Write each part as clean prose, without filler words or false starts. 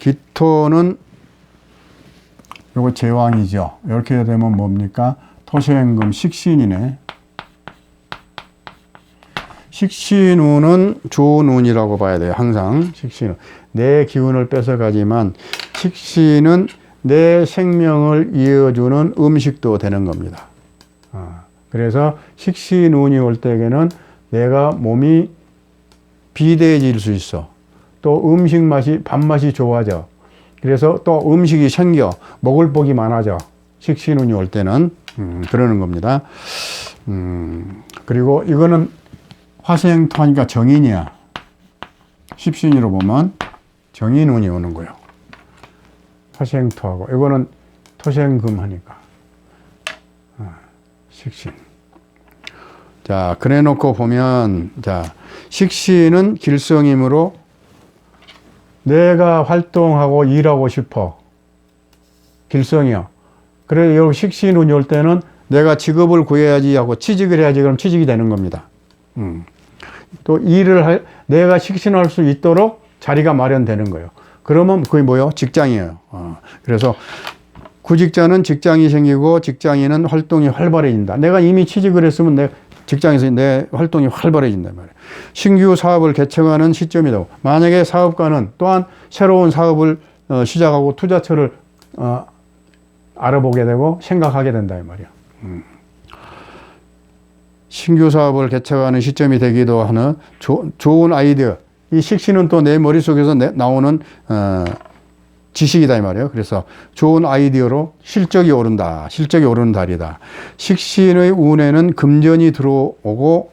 기토는 요거 제왕이죠. 이렇게 되면 뭡니까? 토생금 식신이네. 식신운은 좋은 운이라고 봐야 돼요. 항상 식신은 내 기운을 뺏어가지만 식신은 내 생명을 이어주는 음식도 되는 겁니다. 그래서 식신운이 올 때에는 내가 몸이 비대해질 수 있어. 또 음식 맛이 밥맛이 좋아져. 그래서 또 음식이 생겨 먹을 복이 많아져. 식신운이 올 때는 그러는 겁니다. 그리고 이거는 화생토하니까 정인이야. 십신으로 보면 정인운이 오는 거예요. 화생토하고 이거는 토생금 하니까 식신. 자, 그래 놓고 보면 자, 식신은 길성이므로 내가 활동하고 일하고 싶어. 길성이요. 그래 여러분 식신운이 올 때는 내가 직업을 구해야지 하고 취직을 해야지 그럼 취직이 되는 겁니다. 또 일을 내가 식신할 수 있도록 자리가 마련되는 거예요. 그러면 그게 뭐예요? 직장이에요. 그래서 구직자는 직장이 생기고 직장인은 활동이 활발해진다. 내가 이미 취직을 했으면 내 직장에서 내 활동이 활발해진단 말이에요. 신규 사업을 개척하는 시점이 되고 만약에 사업가는 또한 새로운 사업을 시작하고 투자처를 알아보게 되고 생각하게 된다 이 말이에요. 신규 사업을 개척하는 시점이 되기도 하는 좋은 아이디어. 이 식신은 또 내 머릿속에서 나오는 지식이다 이 말이에요. 그래서 좋은 아이디어로 실적이 오른다. 실적이 오르는 달이다. 식신의 운에는 금전이 들어오고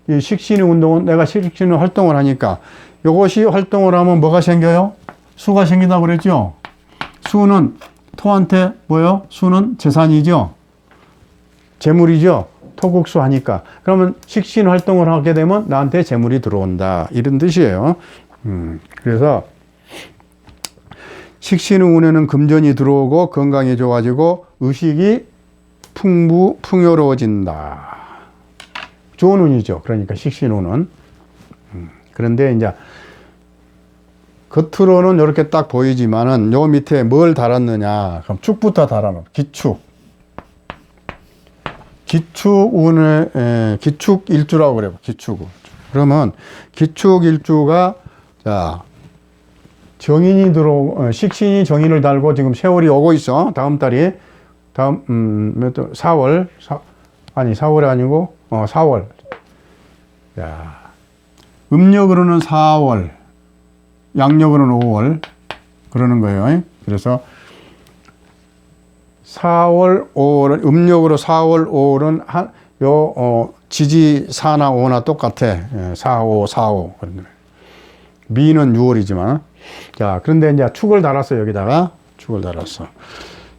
이 식신의 운동은 내가 식신의 활동을 하니까 이것이 활동을 하면 뭐가 생겨요? 수가 생긴다고 그랬죠. 수는 토한테 뭐예요? 수는 재산이죠. 재물이죠. 토국수 하니까. 그러면 식신 활동을 하게 되면 나한테 재물이 들어온다. 이런 뜻이에요. 그래서 식신의 운에는 금전이 들어오고 건강이 좋아지고 의식이 풍요로워진다. 좋은 운이죠. 그러니까 식신운은. 그런데 이제 겉으로는 이렇게 딱 보이지만은 요 밑에 뭘 달았느냐. 그럼 축부터 달아놓고 기축. 기축운의 기축일주라고 그래요. 기축. 그러면 기축일주가 자 정인이 식신이 정인을 달고 지금 세월이 오고 있어. 다음 달이 몇 달? 4월. 아니 4월이 아니고 4월. 야. 음력으로는 4월. 양력으로는 5월. 그러는 거예요. 그래서 4월, 5월은 음력으로 4월, 5월은 지지 4나 5나 똑같아. 4, 5, 4, 5. 그런 거예요. 미는 6월이지만. 자, 그런데 이제 축을 달았어, 여기다가. 축을 달았어.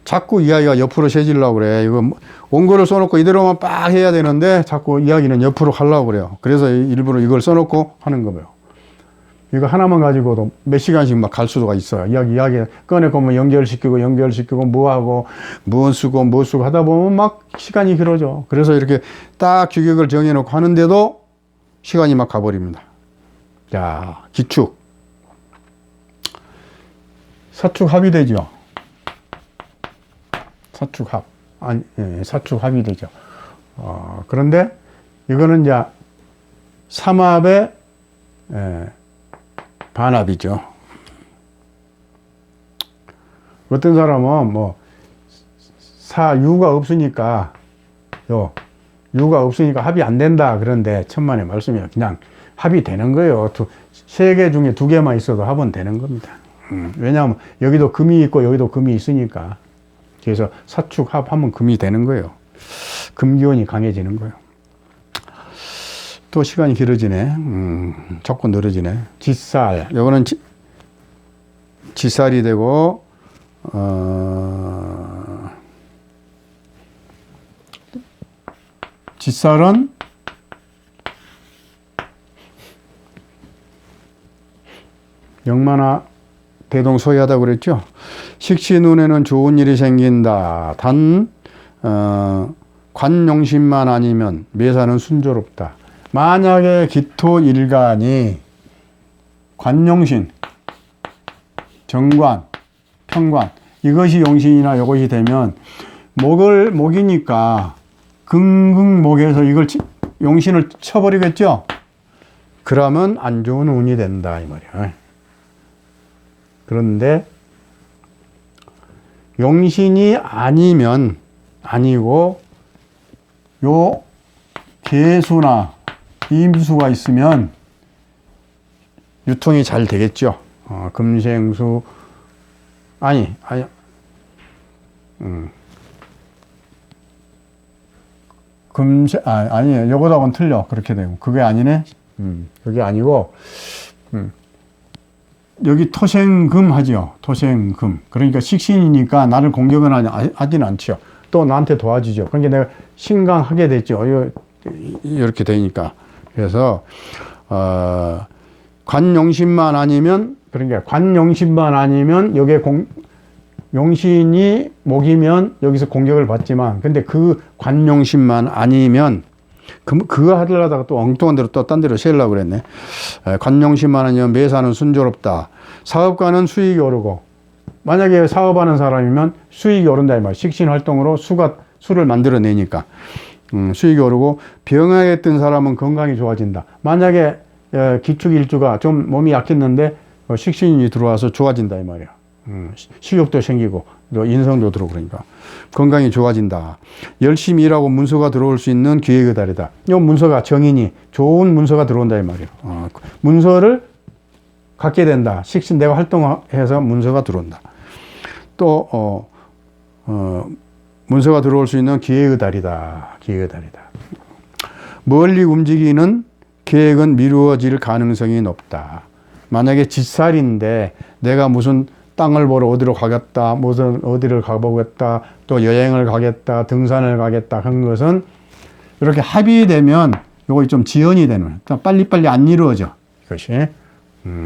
자꾸 이야기가 옆으로 새지려고 그래. 이거 원고를 써놓고 이대로만 빡 해야 되는데 자꾸 이야기는 옆으로 하려고 그래요. 그래서 일부러 이걸 써놓고 하는 거예요. 이거 하나만 가지고도 몇 시간씩 막 갈 수가 있어요. 이야기 꺼내보면 연결시키고 뭐하고 뭐 쓰고 하다 보면 막 시간이 길어져. 그래서 이렇게 딱 규격을 정해놓고 하는데도 시간이 막 가버립니다. 자, 기축. 사축합이 되죠. 사축합. 아니, 사축합이 되죠. 그런데 이거는 이제 삼합의 반합이죠. 어떤 사람은 유가 없으니까 유가 없으니까 합이 안 된다. 그런데 천만의 말씀이에요. 그냥 합이 되는 거예요. 세 개 중에 2개만 있어도 합은 되는 겁니다. 왜냐하면 여기도 금이 있고 여기도 금이 있으니까. 그래서 사축합 하면 금이 되는 거예요. 금기운이 강해지는 거예요. 또 시간이 길어지네. 자꾸 늘어지네. 짓살. 요거는 짓살이 되고, 짓살은 영만화 대동소이하다고 그랬죠. 식신운에는 좋은 일이 생긴다. 단, 관용신만 아니면 매사는 순조롭다. 만약에 기토일간이 관용신, 정관, 편관. 이것이 용신이나 이것이 되면 목이니까 금극목에서 이걸 용신을 쳐버리겠죠? 그러면 안 좋은 운이 된다 이 말이야. 그런데 용신이 아니고 요 개수나 임수가 있으면 유통이 잘 되겠죠. 금생수 아니에요. 요거하고는 틀려. 그렇게 되고. 그게 아니네. 그게 아니고, 여기 토생금 하죠. 토생금. 그러니까 식신이니까 나를 공격은 하진 않죠. 또 나한테 도와주죠. 그러니까 내가 신강하게 됐죠. 이렇게 되니까. 그래서, 관용신만 아니면, 그러니까 관용신만 아니면 여기에 용신이 목이면 여기서 공격을 받지만, 근데 그 관용신만 아니면, 그거 하려다가 또 엉뚱한 데로 또 딴 데로 세우려고 그랬네. 관용신만 아니면 매사는 순조롭다. 사업가는 수익이 오르고, 만약에 사업하는 사람이면 수익이 오른다 이 말이야. 식신 활동으로 수를 만들어내니까. 수익이 오르고, 병하게 뜬 사람은 건강이 좋아진다. 만약에 기축일주가 좀 몸이 약했는데 식신이 들어와서 좋아진다 이 말이야. 식욕도 생기고 또 인성도 들어오고 그러니까 건강이 좋아진다. 열심히 일하고 문서가 들어올 수 있는 기회의 달이다. 이 문서가 정인이 좋은 문서가 들어온다 이 말이야. 문서를 갖게 된다. 식신 내가 활동해서 문서가 들어온다. 또 문서가 들어올 수 있는 기회의 달이다. 기회의 달이다. 멀리 움직이는 계획은 미루어질 가능성이 높다. 만약에 집살인데 내가 무슨 땅을 보러 어디로 가겠다, 무슨 어디를 가보겠다, 또 여행을 가겠다, 등산을 가겠다 한 것은 이렇게 합의되면 이거 좀 지연이 되는, 빨리빨리 안 이루어져. 이것이.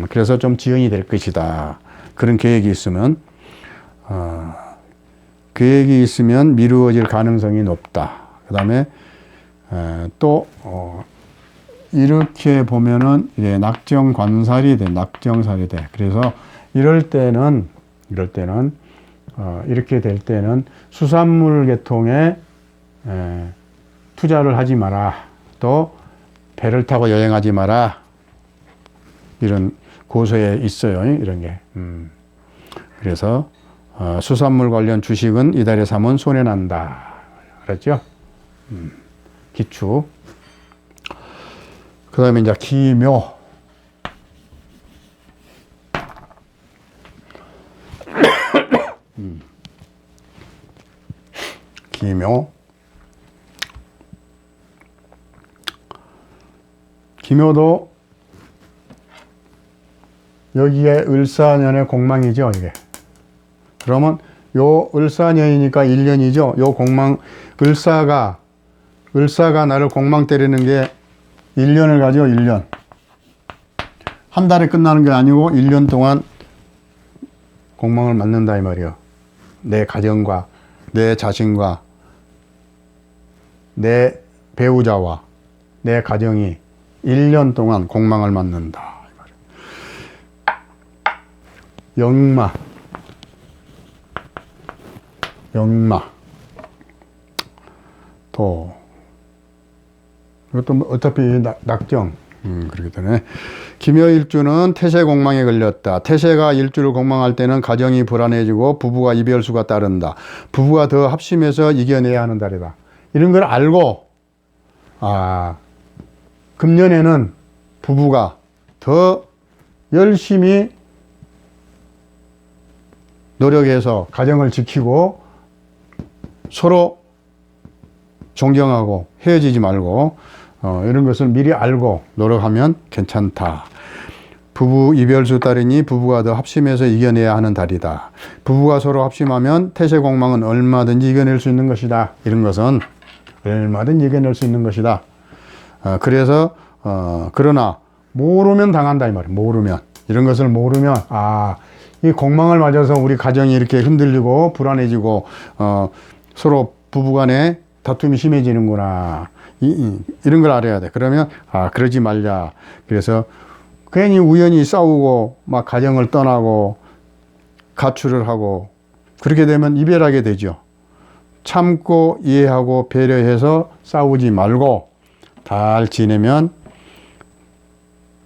그래서 좀 지연이 될 것이다. 그런 계획이 있으면, 계획이 있으면 미루어질 가능성이 높다. 그 다음에, 또, 이렇게 보면은 이제 낙정관살이 돼, 낙정살이 돼. 그래서 이럴 때는 이렇게 될 때는 수산물 계통에 투자를 하지 마라. 또 배를 타고 여행하지 마라. 이런 고서에 있어요. 이런 게. 그래서 수산물 관련 주식은 이달에 사면 손해난다. 알았죠? 기축. 그 다음에 이제 기묘. 기묘. 기묘도 여기에 을사년의 공망이죠, 이게. 그러면 요 을사년이니까 1년이죠. 요 공망, 을사가 나를 공망 때리는 게 1년을 가죠, 1년. 한 달에 끝나는 게 아니고 1년 동안 공망을 맞는다 이 말이요. 내 가정과 내 자신과 내 배우자와 내 가정이 1년 동안 공망을 맞는다 이 말이요. 영마 또 이것도 어차피 낙정. 그렇기 때문에 기묘일주는 태세 공망에 걸렸다. 태세가 일주를 공망할 때는 가정이 불안해지고 부부가 이별수가 따른다. 부부가 더 합심해서 이겨내야 하는 달이다. 이런 걸 알고 금년에는 부부가 더 열심히 노력해서 가정을 지키고 서로 존경하고 헤어지지 말고 이런 것을 미리 알고 노력하면 괜찮다. 부부 이별수 달이니 부부가 더 합심해서 이겨내야 하는 달이다. 부부가 서로 합심하면 태세공망은 얼마든지 이겨낼 수 있는 것이다. 이런 것은 얼마든지 이겨낼 수 있는 것이다. 그래서 그러나 모르면 당한다 이 말이에요. 모르면 이런 것을 모르면 이 공망을 맞아서 우리 가정이 이렇게 흔들리고 불안해지고 서로 부부간에 다툼이 심해지는구나. 이런 걸 알아야 돼. 그러면 그러지 말자. 그래서 괜히 우연히 싸우고 막 가정을 떠나고 가출을 하고 그렇게 되면 이별하게 되죠. 참고 이해하고 배려해서 싸우지 말고 잘 지내면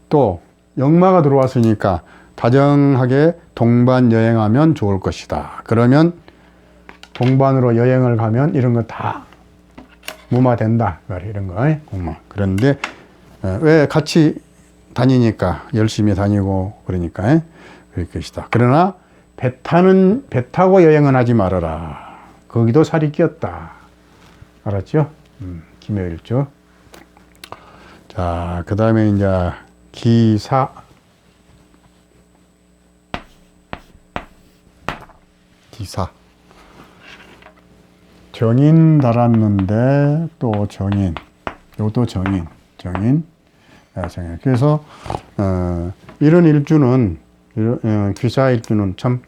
또 역마가 들어왔으니까 다정하게 동반 여행하면 좋을 것이다. 그러면 동반으로 여행을 가면 이런 거 다 무마된다. 이런 거 공마. 그런데 왜 같이 다니니까 열심히 다니고 그러니까 그럴 것이다. 그러나 배 타고 여행은 하지 말아라. 거기도 살이 끼었다. 알았죠? 김해일주. 자, 그 다음에 이제 기사. 정인 달았는데 또 정인. 요것도 정인. 그래서 이런 일주는 귀사 일주는 참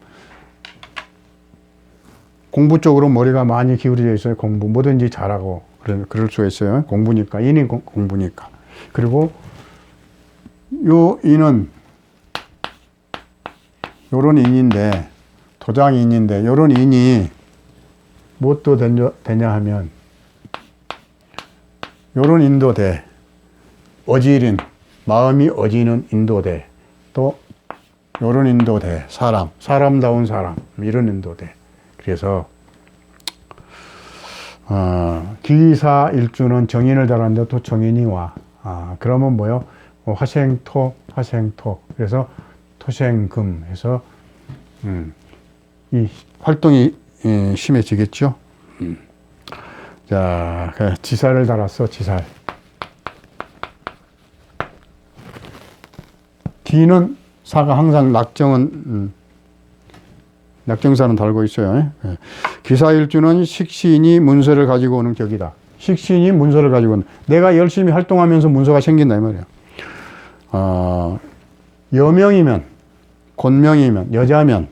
공부 쪽으로 머리가 많이 기울여져 있어요. 공부 뭐든지 잘하고 그럴 수가 있어요. 공부니까 인이 공부니까. 그리고 요 인은 요런 인인데 도장인인데 요런 인이 무엇도 되냐 하면 요런 인도 돼. 어지린 마음이 어지는 인도 돼. 또 요런 인도 돼. 사람다운 사람 이런 인도 돼. 그래서 기사 일주는 정인을 달았는데 또 정인이 와. 그러면 뭐요? 화생토. 그래서 토생금 해서 이 활동이 심해지겠죠. 자, 지살을 달았어. 지살. 기는 사가 항상 낙정사는 달고 있어요. 기사일주는 식신이 문서를 가지고 오는 격이다. 식신이 문서를 가지고 오는. 내가 열심히 활동하면서 문서가 생긴다 이 말이야. 여명이면, 곤명이면, 여자면,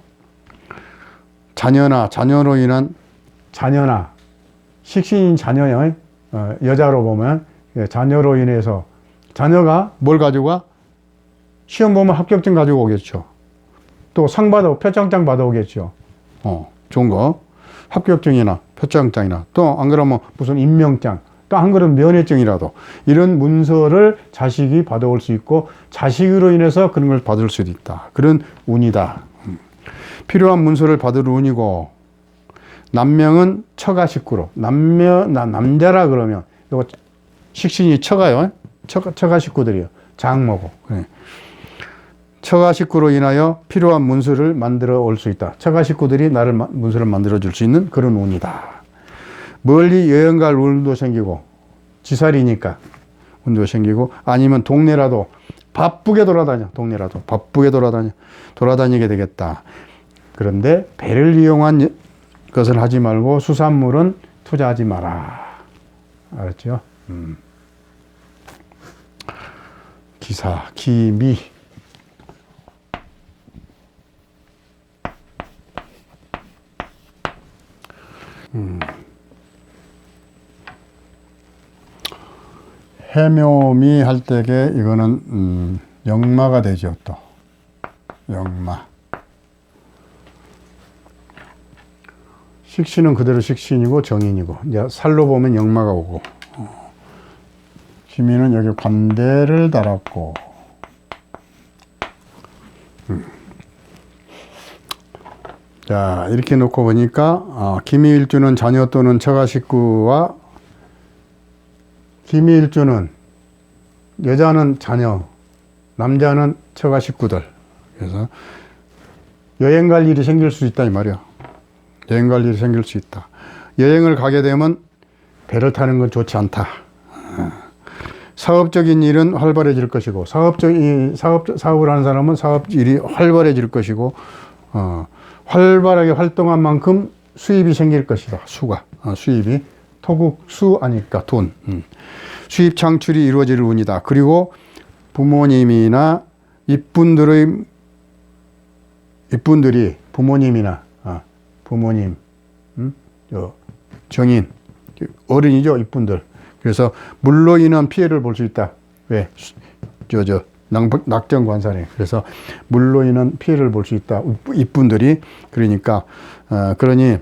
자녀로 인한 식신인 자녀요. 여자로 보면 자녀로 인해서 자녀가 뭘 가지고 와? 시험 보면 합격증 가지고 오겠죠. 또 상 표창장 받아오겠죠. 좋은 거. 합격증이나 표창장이나 또 안 그러면 무슨 임명장, 또 안 그러면 면회증이라도 이런 문서를 자식이 받아올 수 있고 자식으로 인해서 그런 걸 받을 수도 있다. 그런 운이다. 필요한 문서를 받을 운이고 남명은 처가 식구로. 남자라 그러면 이거 식신이 처가요. 처가 식구들이요. 장모고. 처가 식구로 인하여 필요한 문서를 만들어 올 수 있다. 처가 식구들이 문서를 만들어 줄 수 있는 그런 운이다. 멀리 여행 갈 운도 생기고, 지살이니까 운도 생기고, 아니면 동네라도 바쁘게 돌아다니게 되겠다. 그런데 배를 이용한 것을 하지 말고 수산물은 투자하지 마라. 알았죠? 기사, 기미. 해묘미 할 때게 이거는 역마가 되죠. 또 역마. 식신은 그대로 식신이고 정인이고 이제 살로 보면 역마가 오고 기미는 여기 관대를 달았고 자, 이렇게 놓고 보니까 기미일주는 자녀 또는 처가 식구와 기미일주는 여자는 자녀, 남자는 처가 식구들. 그래서 여행 갈 일이 생길 수 있다 이 말이야. 여행 갈 일이 생길 수 있다. 여행을 가게 되면 배를 타는 건 좋지 않다. 사업적인 일은 활발해질 것이고 사업을 하는 사람은 사업 일이 활발해질 것이고 활발하게 활동한 만큼 수입이 생길 것이다. 수입이 토국수 아니까 돈. 수입 창출이 이루어질 운이다. 그리고 부모님이나 이분들이 부모님이나 부모님, 정인, 어른이죠, 이분들. 그래서 물로 인한 피해를 볼 수 있다. 왜? 낙정관사래. 그래서 물로 인한 피해를 볼 수 있다. 이분들이. 그러니까, 그러니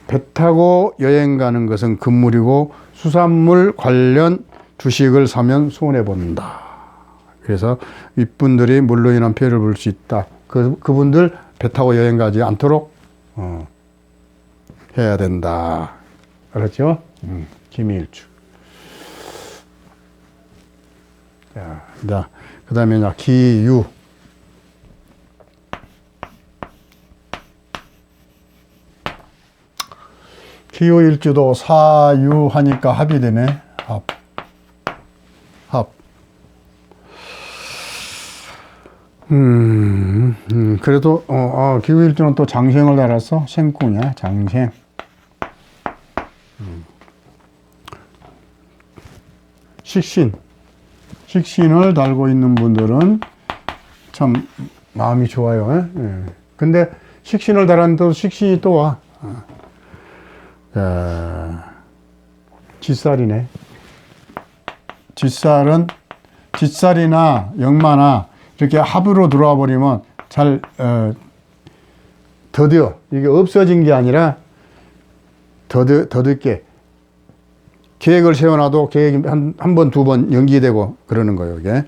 배 타고 여행 가는 것은 금물이고 수산물 관련 주식을 사면 손해본다. 그래서 이분들이 물로 인한 피해를 볼 수 있다. 그분들 배 타고 여행 가지 않도록 해야 된다. 알았죠? 기미일주. 자, 그 다음에 기유. 기유일주도 사유하니까 합이 되네. 합. 그래도, 기후일주는 또 장생을 달았어? 생꾼이야, 장생. 식신을 달고 있는 분들은 참 마음이 좋아요. 예. 근데 식신을 달았는데도 식신이 또 와. 짓살이네. 짓살이나 역마나 이렇게 합으로 들어와 버리면 잘, 더뎌. 이게 없어진 게 아니라 더듬게. 계획을 세워놔도 계획이 한 번, 두 번 연기되고 그러는 거예요, 이게.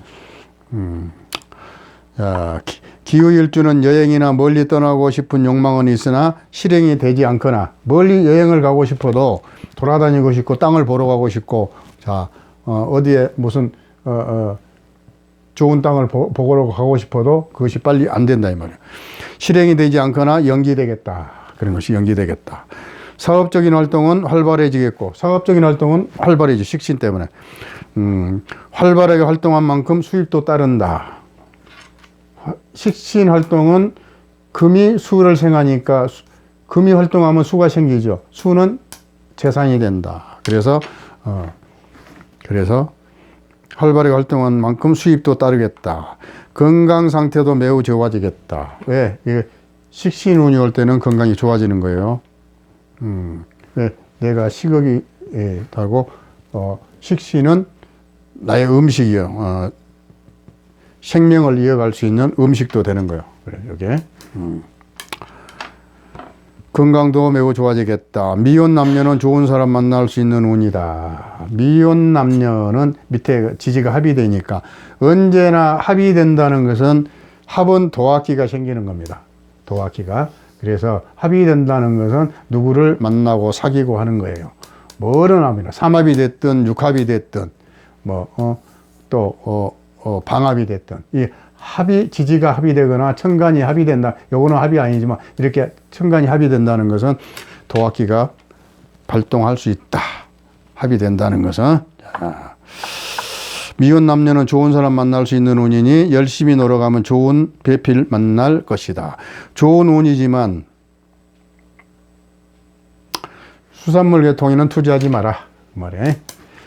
기후일주는 여행이나 멀리 떠나고 싶은 욕망은 있으나 실행이 되지 않거나 멀리 여행을 가고 싶어도 돌아다니고 싶고 땅을 보러 가고 싶고 어디에 무슨 좋은 땅을 보러 가고 싶어도 그것이 빨리 안 된다 이 말이에요. 실행이 되지 않거나 연기되겠다. 그런 것이 연기되겠다. 사업적인 활동은 활발해지겠고 사업적인 활동은 활발해지 식신 때문에 활발하게 활동한 만큼 수입도 따른다. 식신 활동은 금이 수를 생하니까 금이 활동하면 수가 생기죠. 수는 재산이 된다. 그래서 활발하게 활동한 만큼 수입도 따르겠다. 건강 상태도 매우 좋아지겠다. 왜? 이게 식신운이 올 때는 건강이 좋아지는 거예요. 내가 식욕이 타고 식신은 나의 음식이요. 생명을 이어갈 수 있는 음식도 되는 거예요. 그래, 이게. 건강도 매우 좋아지겠다. 미혼 남녀는 좋은 사람 만날 수 있는 운이다. 미혼 남녀는 밑에 지지가 합이 되니까 언제나 합이 된다는 것은 합은 도화기가 생기는 겁니다. 도화기가. 그래서 합이 된다는 것은 누구를 만나고 사귀고 하는 거예요. 뭐든 합니다. 삼합이 됐든 육합이 됐든 방합이 됐든 이 합이 지지가 합이 되거나 천간이 합이 된다. 요거는 합이 아니지만 이렇게 천간이 합이 된다는 것은 도화기가 발동할 수 있다. 합이 된다는 것은 미혼 남녀는 좋은 사람 만날 수 있는 운이니 열심히 노력하면 좋은 배필 만날 것이다. 좋은 운이지만 수산물 계통에는 투자하지 마라. 그 말이에요.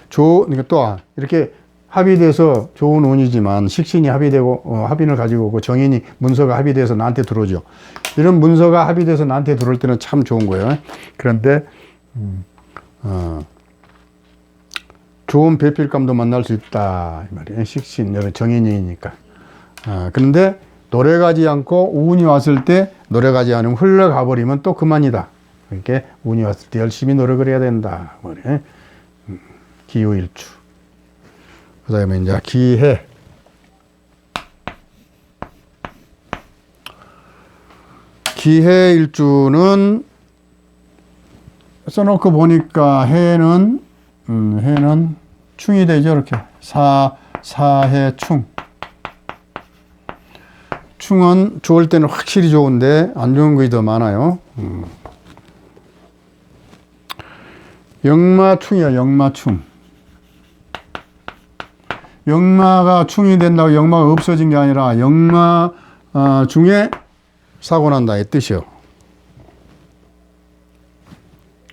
그러니까 또 이렇게 합의돼서 좋은 운이지만 식신이 합의되고 합인을 가지고 오고 정인이 문서가 합의돼서 나한테 들어오죠. 이런 문서가 합의돼서 나한테 들어올 때는 참 좋은 거예요. 그런데 좋은 배필감도 만날 수 있다 이 말이에요. 식신 여러 정인이니까. 그런데 노력하지 않고 운이 왔을 때 노력하지 않으면 흘러가 버리면 또 그만이다. 그러니까 운이 왔을 때 열심히 노력을 해야 된다. 말이에요. 기후일주. 그 다음에 이제 기해. 기해일주는 써놓고 보니까 해는 충이 되죠. 이렇게 사해충. 충은 좋을 때는 확실히 좋은데 안 좋은 것이 더 많아요. 역마충이야. 역마충. 역마가 충이 된다고 역마가 없어진 게 아니라 역마 중에 사고 난다 이 뜻이요.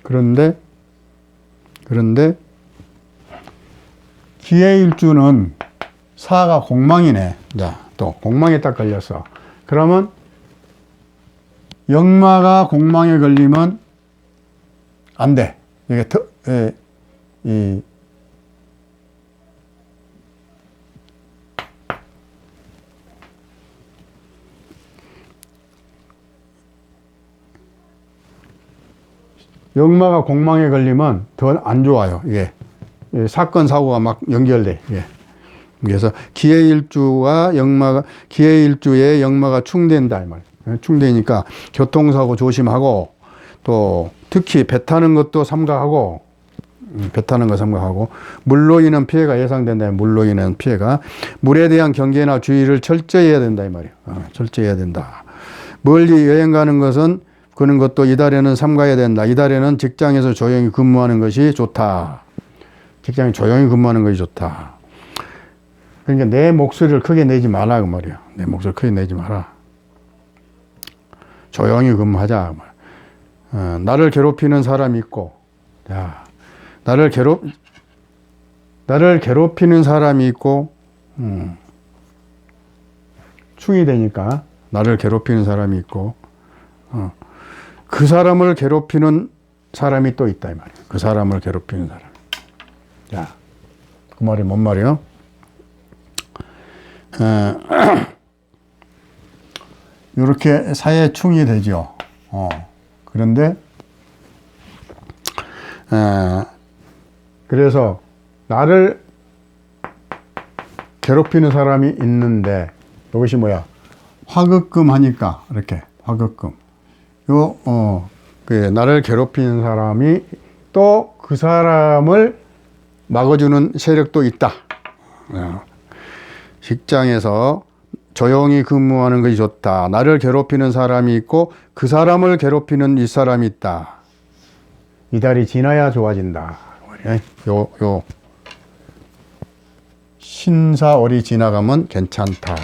그런데 기해일주는 사가 공망이네. 자, 또 공망에 딱 걸렸어. 그러면 역마가 공망에 걸리면 안 돼. 이게 역마가 공망에 걸리면 더 안 좋아요. 이게 사건 사고가 막 연결돼. 예. 그래서 기해일주와 역마가 기해일주에 역마가 충된다 이 말이에요. 충되니까 교통사고 조심하고 또 특히 배 타는 것도 삼가하고 배 타는 거 삼가하고 물로 인한 피해가 예상된다. 물로 인한 피해가 물에 대한 경계나 주의를 철저히 해야 된다 이 말이에요. 철저히 해야 된다. 멀리 여행 가는 것은 그런 것도 이달에는 삼가야 된다. 이달에는 직장에서 조용히 근무하는 것이 좋다. 직장에 조용히 근무하는 것이 좋다. 그러니까 내 목소리를 크게 내지 마라 그 말이야. 내 목소리 크게 내지 마라. 조용히 근무하자. 나를 괴롭히는 사람이 있고, 야, 나를 괴롭히는 사람이 있고, 충이 되니까 나를 괴롭히는 사람이 있고, 그 사람을 괴롭히는 사람이 또 있다 이 말이야. 그 사람을 괴롭히는 사람. 야, 그 말이 뭔 말이야? 이렇게 사회충이 되죠. 그런데 그래서 나를 괴롭히는 사람이 있는데 이것이 뭐야? 화급금 하니까 이렇게 화급금. 나를 괴롭히는 사람이 또 그 사람을 막아주는 세력도 있다. 직장에서 조용히 근무하는 것이 좋다. 나를 괴롭히는 사람이 있고 그 사람을 괴롭히는 윗사람이 있다. 이달이 지나야 좋아진다. 신사월이 지나가면 괜찮다.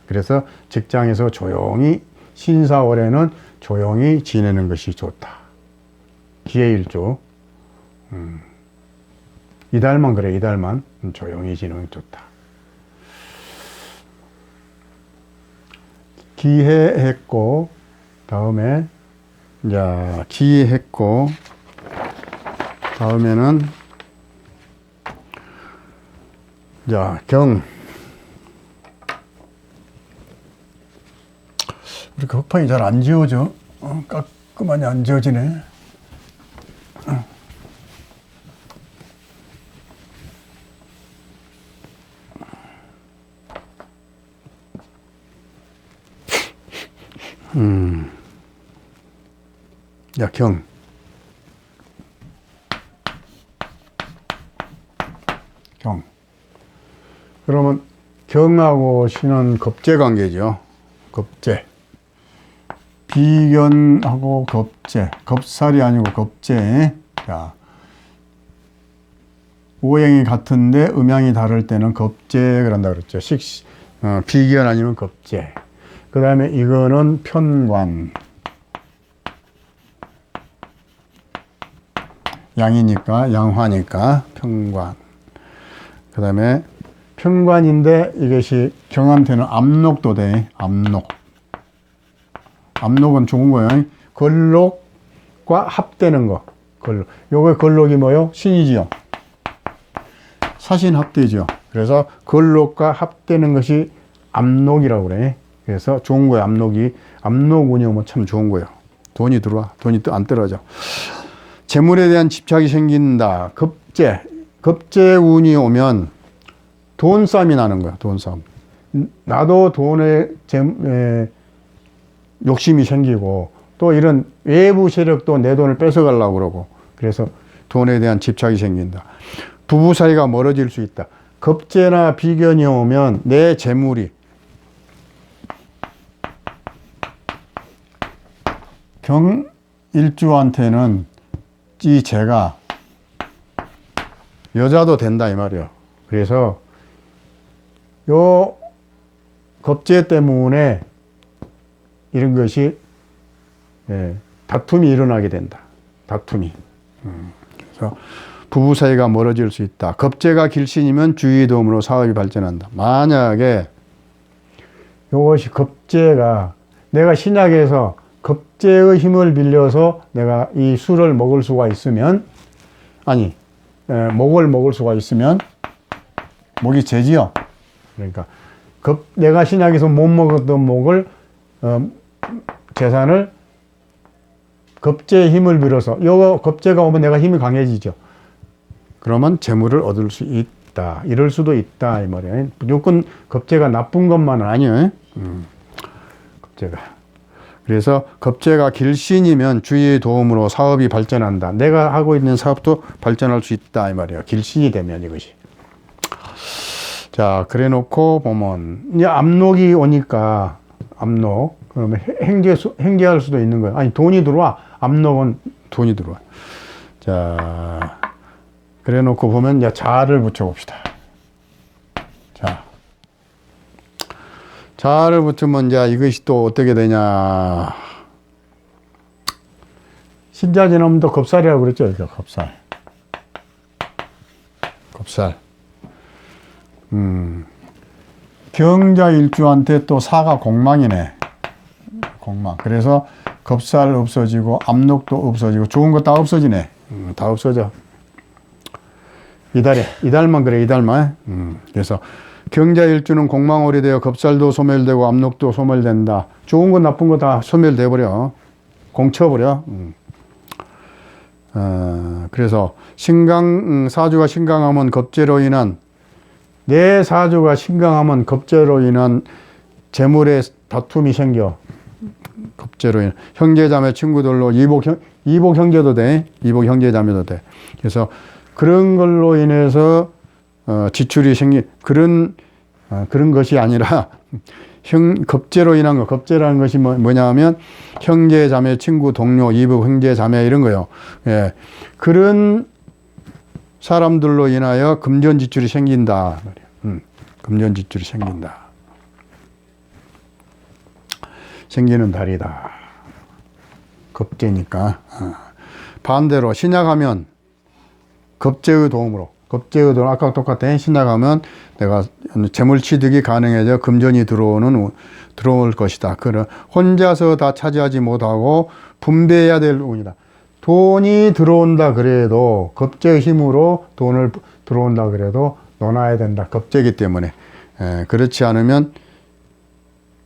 그래서 직장에서 조용히 신사월에는 조용히 지내는 것이 좋다. 기해일주. 이달만 그래. 이달만 조용히 지내는 게 좋다. 기해했고 다음에 자 기해했고 다음에는 자 경. 이렇게 흙판이 잘 안 지워져. 깔끔하니 안 지워지네. 야, 경. 경. 그러면 경하고 신은 겁제 관계죠. 겁제. 비견하고 겁제. 겁살이 아니고 겁제. 자. 오행이 같은데 음양이 다를 때는 겁제 그런다 그랬죠. 비견 아니면 겁제. 그 다음에 이거는 편관. 양이니까, 양화니까, 편관. 그 다음에 편관인데 이것이 경한테는 압록도 돼. 압록. 압록은 좋은 거예요. 걸록과 합되는 거. 걸록. 요거 걸록이 뭐요? 신이지요. 사신 합되죠. 그래서 걸록과 합되는 것이 압록이라고 그래. 그래서 좋은 거예요. 압록이. 압록 운이 오면 참 좋은 거예요. 돈이 들어와. 돈이 안 떨어져. 재물에 대한 집착이 생긴다. 겁제. 겁제 운이 오면 돈싸움이 나는 거야. 돈싸움. 나도 돈에 욕심이 생기고 또 이런 외부 세력도 내 돈을 뺏어가려고 그러고 그래서 돈에 대한 집착이 생긴다. 부부 사이가 멀어질 수 있다. 겁제나 비견이 오면 내 재물이 경일주한테는 이 재가 여자도 된다 이 말이요. 그래서 요 겁제 때문에 이런 것이 다툼이 일어나게 된다. 다툼이. 그래서 부부 사이가 멀어질 수 있다. 겁제가 길신이면 주의 도움으로 사업이 발전한다. 만약에 이것이 겁제가 내가 신약에서 겁제의 힘을 빌려서 내가 이 술을 먹을 수가 있으면 목을 먹을 수가 있으면 목이 재지요. 그러니까 내가 신약에서 못 먹었던 목을 재산을 겁재의 힘을 빌어서 요 겁재가 오면 내가 힘이 강해지죠. 그러면 재물을 얻을 수 있다. 이럴 수도 있다 이 말이에요. 무조건 겁재가 나쁜 것만은 아니에요. 겁재가. 그래서 겁재가 길신이면 주위의 도움으로 사업이 발전한다. 내가 하고 있는 사업도 발전할 수 있다 이 말이에요. 길신이 되면 이것이. 자, 그래 놓고 보면 이제 압록이 오니까 압록 그러면 행제할 수도 있는 거예요. 아니 돈이 들어와. 압록은 돈이 들어와. 자, 그래 놓고 보면 이제 자를 붙여 봅시다. 자. 자를 붙으면 이제 이것이 또 어떻게 되냐. 신자지놈도 겁살이라고 그랬죠. 이거 겁살. 겁살. 경자일주한테 또 사가 공망이네. 공망. 그래서 겁살 없어지고 압록도 없어지고 좋은 거 다 없어지네. 다 없어져. 이달만 그래, 이달만. 그래서 경자일주는 공망월이 되어 겁살도 소멸되고 압록도 소멸된다. 좋은 거 나쁜 거 다 소멸돼 버려. 공쳐버려. 그래서 사주가 신강하면 겁재로 인한 내 사주가 신강하면 겁재로 인한 재물의 다툼이 생겨. 겁재로 인한 형제자매 친구들로 이복 형제도 돼. 이복 형제자매도 돼. 그래서 그런 걸로 인해서 지출이 그런 것이 아니라 겁재로 인한 거. 겁재라는 것이 뭐냐면 형제, 자매, 친구, 동료, 이복, 형제, 자매 이런 거요. 예. 그런 사람들로 인하여 금전 지출이 생긴다. 금전 지출이 생긴다. 생기는 달이다. 겁재니까. 반대로 신약하면 겁재의 도움으로 아까 똑같아. 신약하면 내가 재물 취득이 가능해져 금전이 들어올 것이다. 그래 혼자서 다 차지하지 못하고 분배해야 될 운이다. 돈이 들어온다 그래도 겁재의 힘으로 돈을 들어온다 그래도 놓아야 된다. 겁재이기 때문에. 그렇지 않으면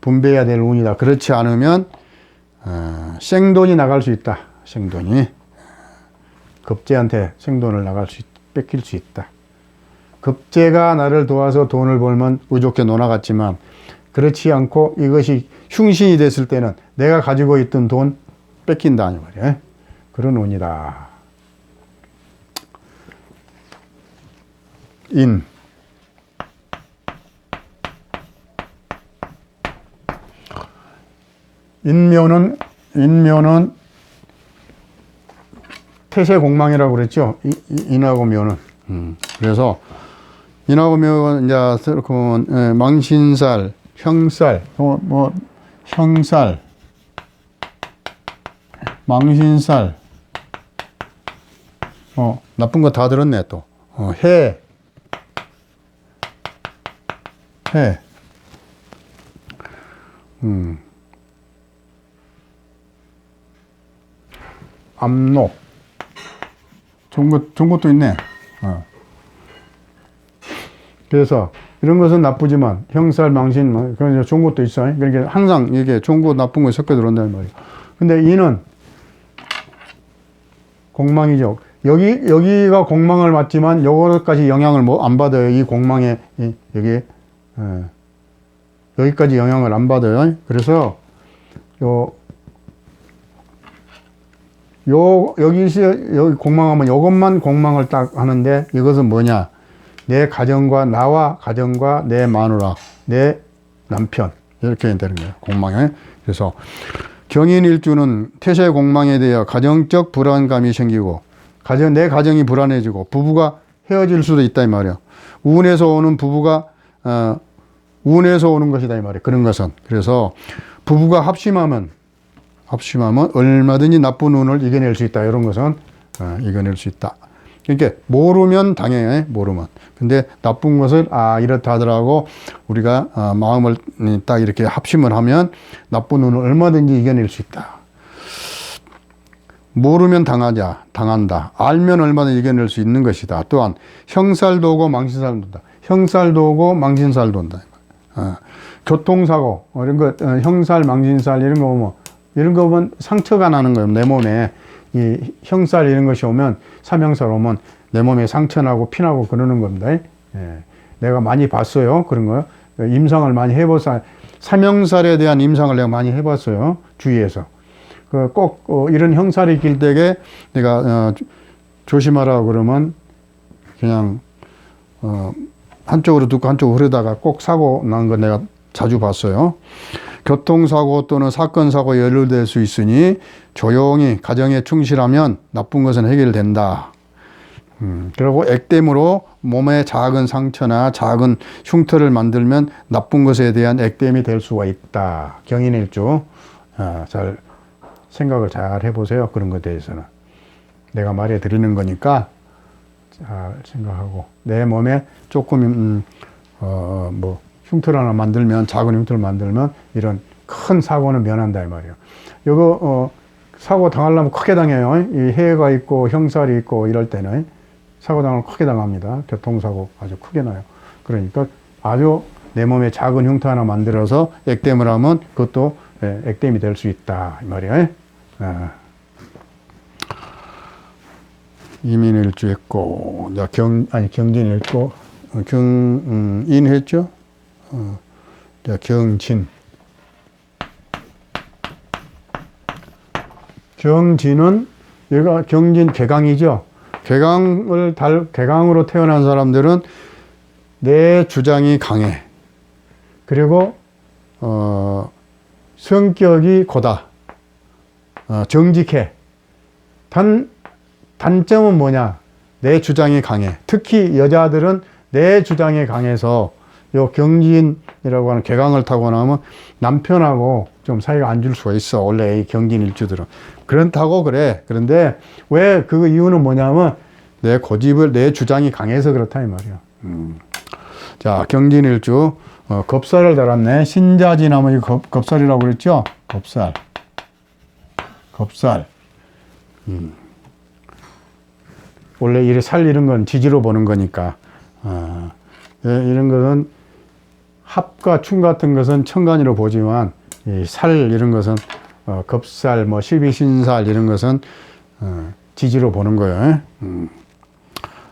분배해야 될 운이다. 그렇지 않으면 생돈이 나갈 수 있다. 생돈이. 겁재한테 생돈을 뺏길 수 있다. 겁재가 나를 도와서 돈을 벌면 의좋게 놀아갔지만 그렇지 않고 이것이 흉신이 됐을 때는 내가 가지고 있던 돈 뺏긴다. 말이야. 그런 운이다. 인묘는 태세공망이라고 그랬죠. 인하고 묘는. 그래서 인하고 묘는 이제 망신살, 형살, 형살, 망신살, 나쁜 거 다 들었네 또. 해. 압록. 좋은 것도 있네. 그래서 이런 것은 나쁘지만 형살, 망신, 그런 좋은 것도 있어. 그러니까 항상 이게 좋은 거, 나쁜 거 섞여 들어온다는 말이에요. 근데 이는 공망이죠. 여기가 공망을 맞지만 요거까지 영향을 안 받아요. 이 공망에 여기까지 영향을 안 받아요. 그래서 여기 공망하면 요것만 공망을 딱 하는데 이것은 뭐냐? 내 가정과 나와 가정과 내 마누라, 내 남편 이렇게 되는 거예요. 공망에. 그래서 경인일주는 태세 공망에 대해 가정적 불안감이 생기고 내 가정이 불안해지고 부부가 헤어질 수도 있다 이 말이야. 운에서 오는 부부가 운에서 오는 것이다 이 말이야. 그런 것은. 그래서 부부가 합심하면 얼마든지 나쁜 운을 이겨낼 수 있다. 이런 것은 이겨낼 수 있다. 그러니까 모르면 당해. 모르면. 근데 나쁜 것을 이렇다 하더라고 우리가 마음을 딱 이렇게 합심을 하면 나쁜 운을 얼마든지 이겨낼 수 있다. 모르면 당한다. 알면 얼마든지 이겨낼 수 있는 것이다. 또한 형살도 오고 망신살도 온다. 형살도 오고 망신살도 온다. 교통사고 이런 거 형살, 망신살 이런 거 보면 이런 거 보면 상처가 나는 거예요. 내 몸에 이 형살 이런 것이 오면, 삼형살 오면 내 몸에 상처 나고 피나고 그러는 겁니다. 예. 내가 많이 봤어요. 그런 거. 임상을 많이 해봤어요. 삼형살에 대한 임상을 내가 많이 해봤어요. 주위에서. 꼭 이런 형살이 낄 때에 내가 조심하라고 그러면 그냥 한쪽으로 듣고 한쪽으로 흐르다가 꼭 사고 난 거 내가 자주 봤어요. 교통사고 또는 사건사고에 연루될 수 있으니 조용히 가정에 충실하면 나쁜 것은 해결된다. 그리고 액땜으로 몸에 작은 상처나 작은 흉터를 만들면 나쁜 것에 대한 액땜이 될 수가 있다. 경인일주. 잘 생각을 잘 해보세요. 그런 것에 대해서는. 내가 말해 드리는 거니까 잘 생각하고, 내 몸에 조금 뭐 흉터를 하나 만들면, 작은 흉터를 만들면 이런 큰 사고는 면한다 이 말이에요. 이거 사고 당하려면 크게 당해요. 이 해가 있고 형살이 있고 이럴 때는 사고 당하면 크게 당합니다. 교통사고 아주 크게 나요. 그러니까 아주 내 몸에 작은 흉터 하나 만들어서 액땜을 하면 그것도 액땜이 될 수 있다 이 말이에요. 이민일주 했고, 경진 했고, 경인 했죠. 자, 경진. 경진은 얘가 경진 개강이죠. 개강으로 태어난 사람들은 내 주장이 강해. 그리고 성격이 고다. 정직해. 단점은 뭐냐? 내 주장이 강해. 특히 여자들은 내 주장이 강해서 요 경진이라고 하는 개강을 타고 나면 남편하고 좀 사이가 안 줄 수가 있어. 원래 이 경진 일주들은. 그렇다고 그래. 그런데 왜 그 이유는 뭐냐면 내 고집을, 내 주장이 강해서 그렇다 이 말이야. 자, 경진 일주. 겁살을 달았네. 신자지나무, 겁살이라고 그랬죠? 겁살. 원래 이래 살 이런 건 지지로 보는 거니까. 이런 것은 합과 충 같은 것은 천간으로 보지만, 이 살 이런 것은 겁살, 뭐 실비신살 이런 것은 지지로 보는 거예요.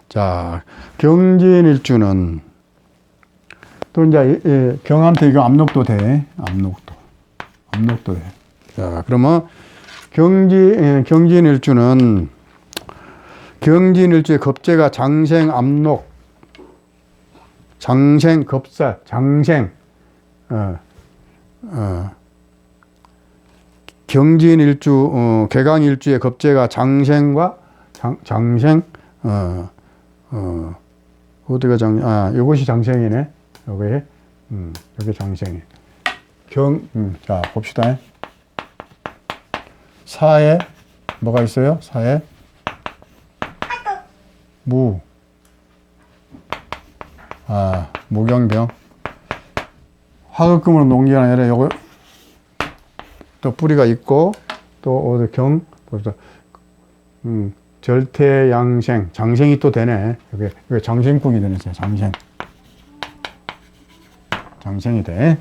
자, 경진일주는 또 이제 경한테 이거 압록도 돼. 압록도 돼. 자, 그러면 경진일주는 경진일주의 겁재가 장생, 압록, 장생, 겁살, 장생, 경진일주, 개강일주의 겁재가 장생과 장생, 어디가 요것이 장생이네. 요게 장생이. 자, 봅시다. 사에, 뭐가 있어요? 사에? 무경병. 화극금으로 농기가 아니라 요거 또 뿌리가 있고, 또 어디 절태양생, 장생이 또 되네. 여기 장생국이 되네. 장생이 돼.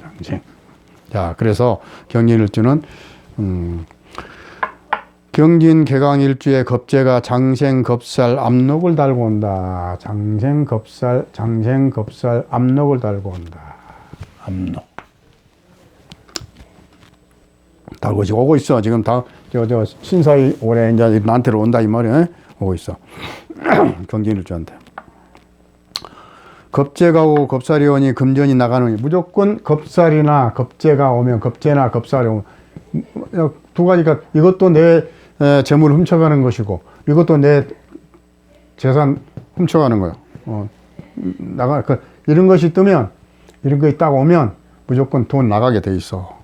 장생. 자, 그래서 경진일주는 경진 개강일주의 겁재가 장생, 겁살, 압록을 달고 온다. 장생, 겁살, 압록을 달고 온다. 압록. 달고 지금 오고 있어. 지금 다, 신사위 올해 이제 나한테로 온다, 이 말이야. 오고 있어. 경진일주한테. 겁재가 오고 겁살이 오니 금전이 나가느니, 무조건 겁살이나 겁재가 오면, 겁재나 겁살이 오면, 두 가지가, 이것도 내 재물을 훔쳐가는 것이고, 이것도 내 재산 훔쳐가는 거예요. 이런 것이 뜨면, 이런 것이 딱 오면, 무조건 돈 나가게 돼 있어.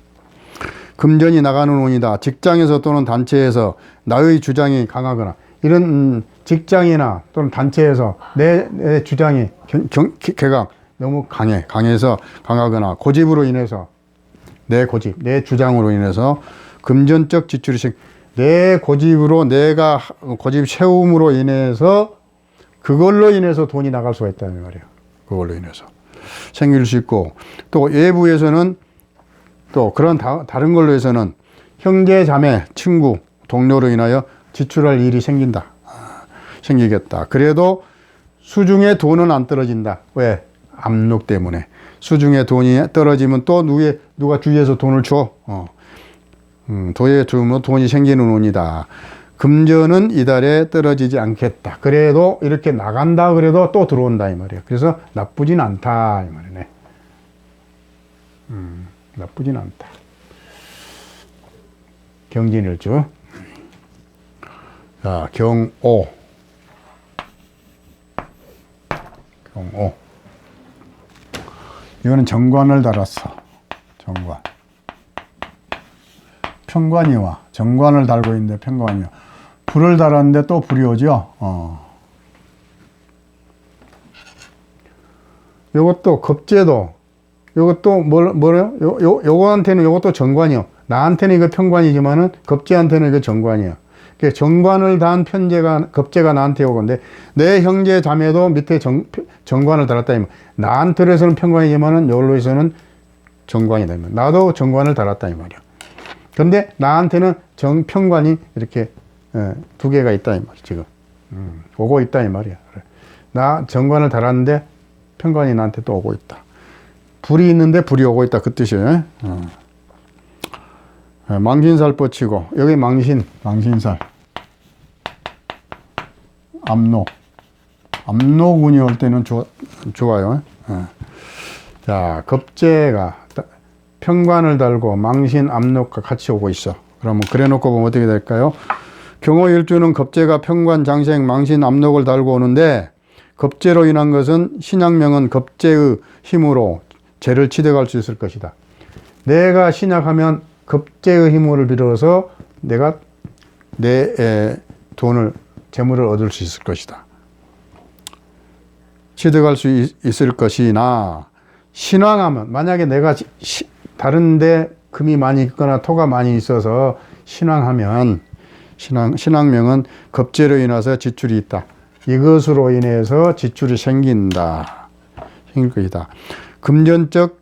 금전이 나가는 운이다. 직장에서 또는 단체에서 나의 주장이 강하거나, 이런 직장이나 또는 단체에서 내 주장이 개강 너무 강해서 강하거나, 고집으로 인해서, 내 주장으로 인해서 금전적 지출이 내 고집으로, 내가 고집 세움으로 인해서, 그걸로 인해서 돈이 나갈 수가 있다는 말이에요. 그걸로 인해서 생길 수 있고, 또 외부에서는 또 그런 다른 걸로 해서는 형제, 자매, 친구, 동료로 인하여 지출할 일이 생기겠다. 그래도 수중에 돈은 안 떨어진다. 왜? 압록 때문에. 수중에 돈이 떨어지면 또 누가 주위에서 돈을 줘. 도에 주면 돈이 생기는 운이다. 금전은 이달에 떨어지지 않겠다. 그래도 이렇게 나간다 그래도 또 들어온다 이 말이야. 그래서 나쁘진 않다 이 말이네. 나쁘진 않다. 경진일주. 자, 경오. 이거는 정관을 달았어. 정관. 편관이와 정관을 달고 있는데 편관이와 불을 달았는데 또 불이 오죠. 요것도 겁재도 요것도 뭐래요? 요거한테는 요것도 정관이요. 나한테는 이거 편관이지만은 겁재한테는 이거 정관이야. 정관을 단 겁재가 나한테 오건데 내 형제 자매도 밑에 정관을 달았다. 나한테서는 편관이지만은 여기서는 정관이 되면 나도 정관을 달았다 이 말이야. 근데 나한테는 정편관이 이렇게 두 개가 있다 이 말이야. 지금 오고 있다 이 말이야. 나 정관을 달았는데 편관이 나한테 또 오고 있다. 불이 있는데 불이 오고 있다 그 뜻이에요. 망신살 뻗치고 여기 망신살 압록운이 올 때는 좋아요. 자, 겁재가 편관을 달고 망신, 압록과 같이 오고 있어. 그러면 그래놓고 보면 어떻게 될까요? 경호일주는 겁재가 편관, 장생, 망신, 압록을 달고 오는데 겁재로 인한 것은 신약명은 겁재의 힘으로 재를 취득할 수 있을 것이다. 내가 신약하면 겁재의 힘을 빌어서 내가 내 재물을 얻을 수 있을 것이다. 취득할 수 있을 것이나 신왕하면 만약에 내가 다른데 금이 많이 있거나 토가 많이 있어서 신왕하면 신왕명은 겁재로 인해서 지출이 있다. 이것으로 인해서 지출이 생길 것이다. 금전적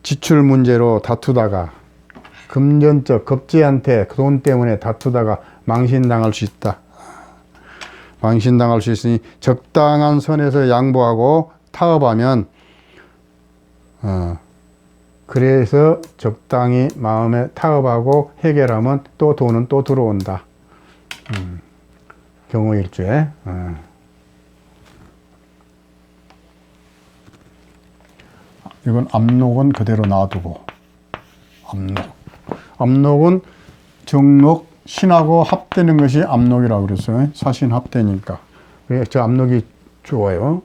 지출 문제로 다투다가 금전적 겁재한테 돈 때문에 다투다가 망신당할 수 있다. 망신당할 수 있으니 적당한 선에서 양보하고 타협하면 그래서 적당히 마음에 타협하고 해결하면 또 돈은 또 들어온다. 경우일주에. 이건 압록은 그대로 놔두고 압록은 정록 신하고 합되는 것이 압록이라고 그랬어요. 사신 합되니까. 저 압록이 좋아요.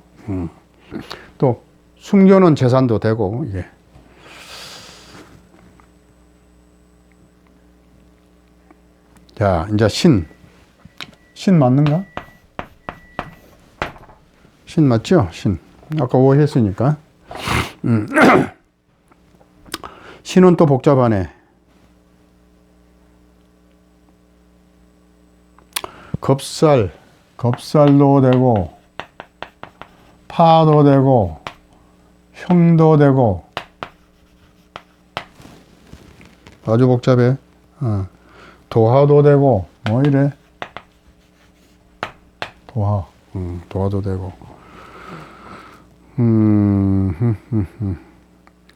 또 숨겨놓은 재산도 되고 이게. 자, 이제 신 맞는가? 신 맞죠? 신. 아까 오 했으니까. 신은 또 복잡하네. 겁살도 되고 파도 되고 형도 되고 아주 복잡해. 도화도 되고 뭐 이래. 도화도 되고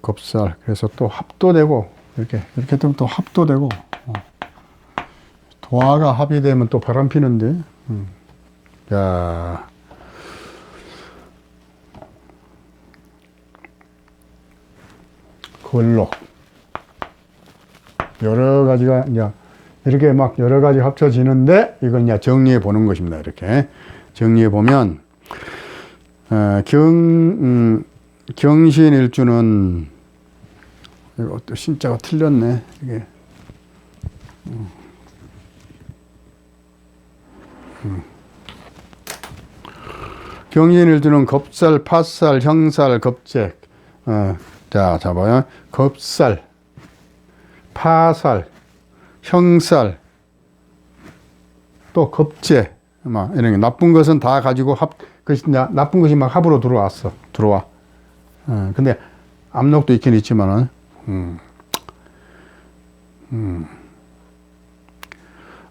겁살. 그래서 또 합도 되고 이렇게 되면 또 합도 되고 도화가 합이 되면 또 바람 피는데. 자, 걸록 여러 가지가 이제 이렇게 막 여러 가지 합쳐지는데 이걸 이제 정리해 보는 것입니다. 이렇게 정리해 보면 경신일주는 이거 또 신자가 틀렸네. 이게 경신일주는 겁살, 파살, 형살, 겁재. 자, 잡아요. 겁살, 파살, 형살, 또 겁재. 막 이런 게 나쁜 것은 다 가지고 나쁜 것이 막 합으로 들어와. 근데 압록도 있긴 있지만은.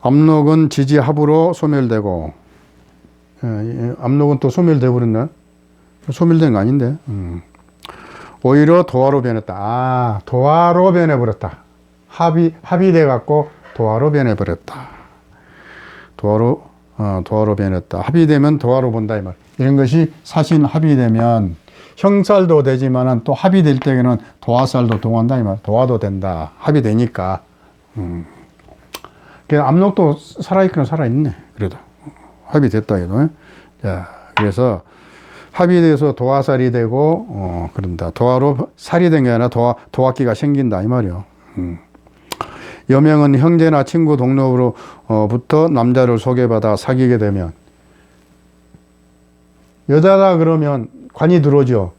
압록은 지지합으로 소멸되고, 압록은 또 소멸돼 버렸나? 소멸된 거 아닌데. 오히려 도화로 변했다. 아, 도화로 변해버렸다. 합이 돼갖고 도화로 변해버렸다. 도화로 변했다. 합이 되면 도화로 본다 이 말. 이런 것이 사신 합이 되면 형살도 되지만은 또 합이 될 때에는 도화살도 동한다 이 말. 도화도 된다. 합이 되니까. 그 압록도 살아있기는 살아있네. 그래도 합이 됐다 이거. 자, 그래서 합이 돼서 도화살이 되고 그런다. 도화로 살이 된 게 아니라 도화기가 생긴다 이 말이요. 여명은 형제나 친구 동료로부터 남자를 소개받아 사귀게 되면, 여자다 그러면 관이 들어오죠.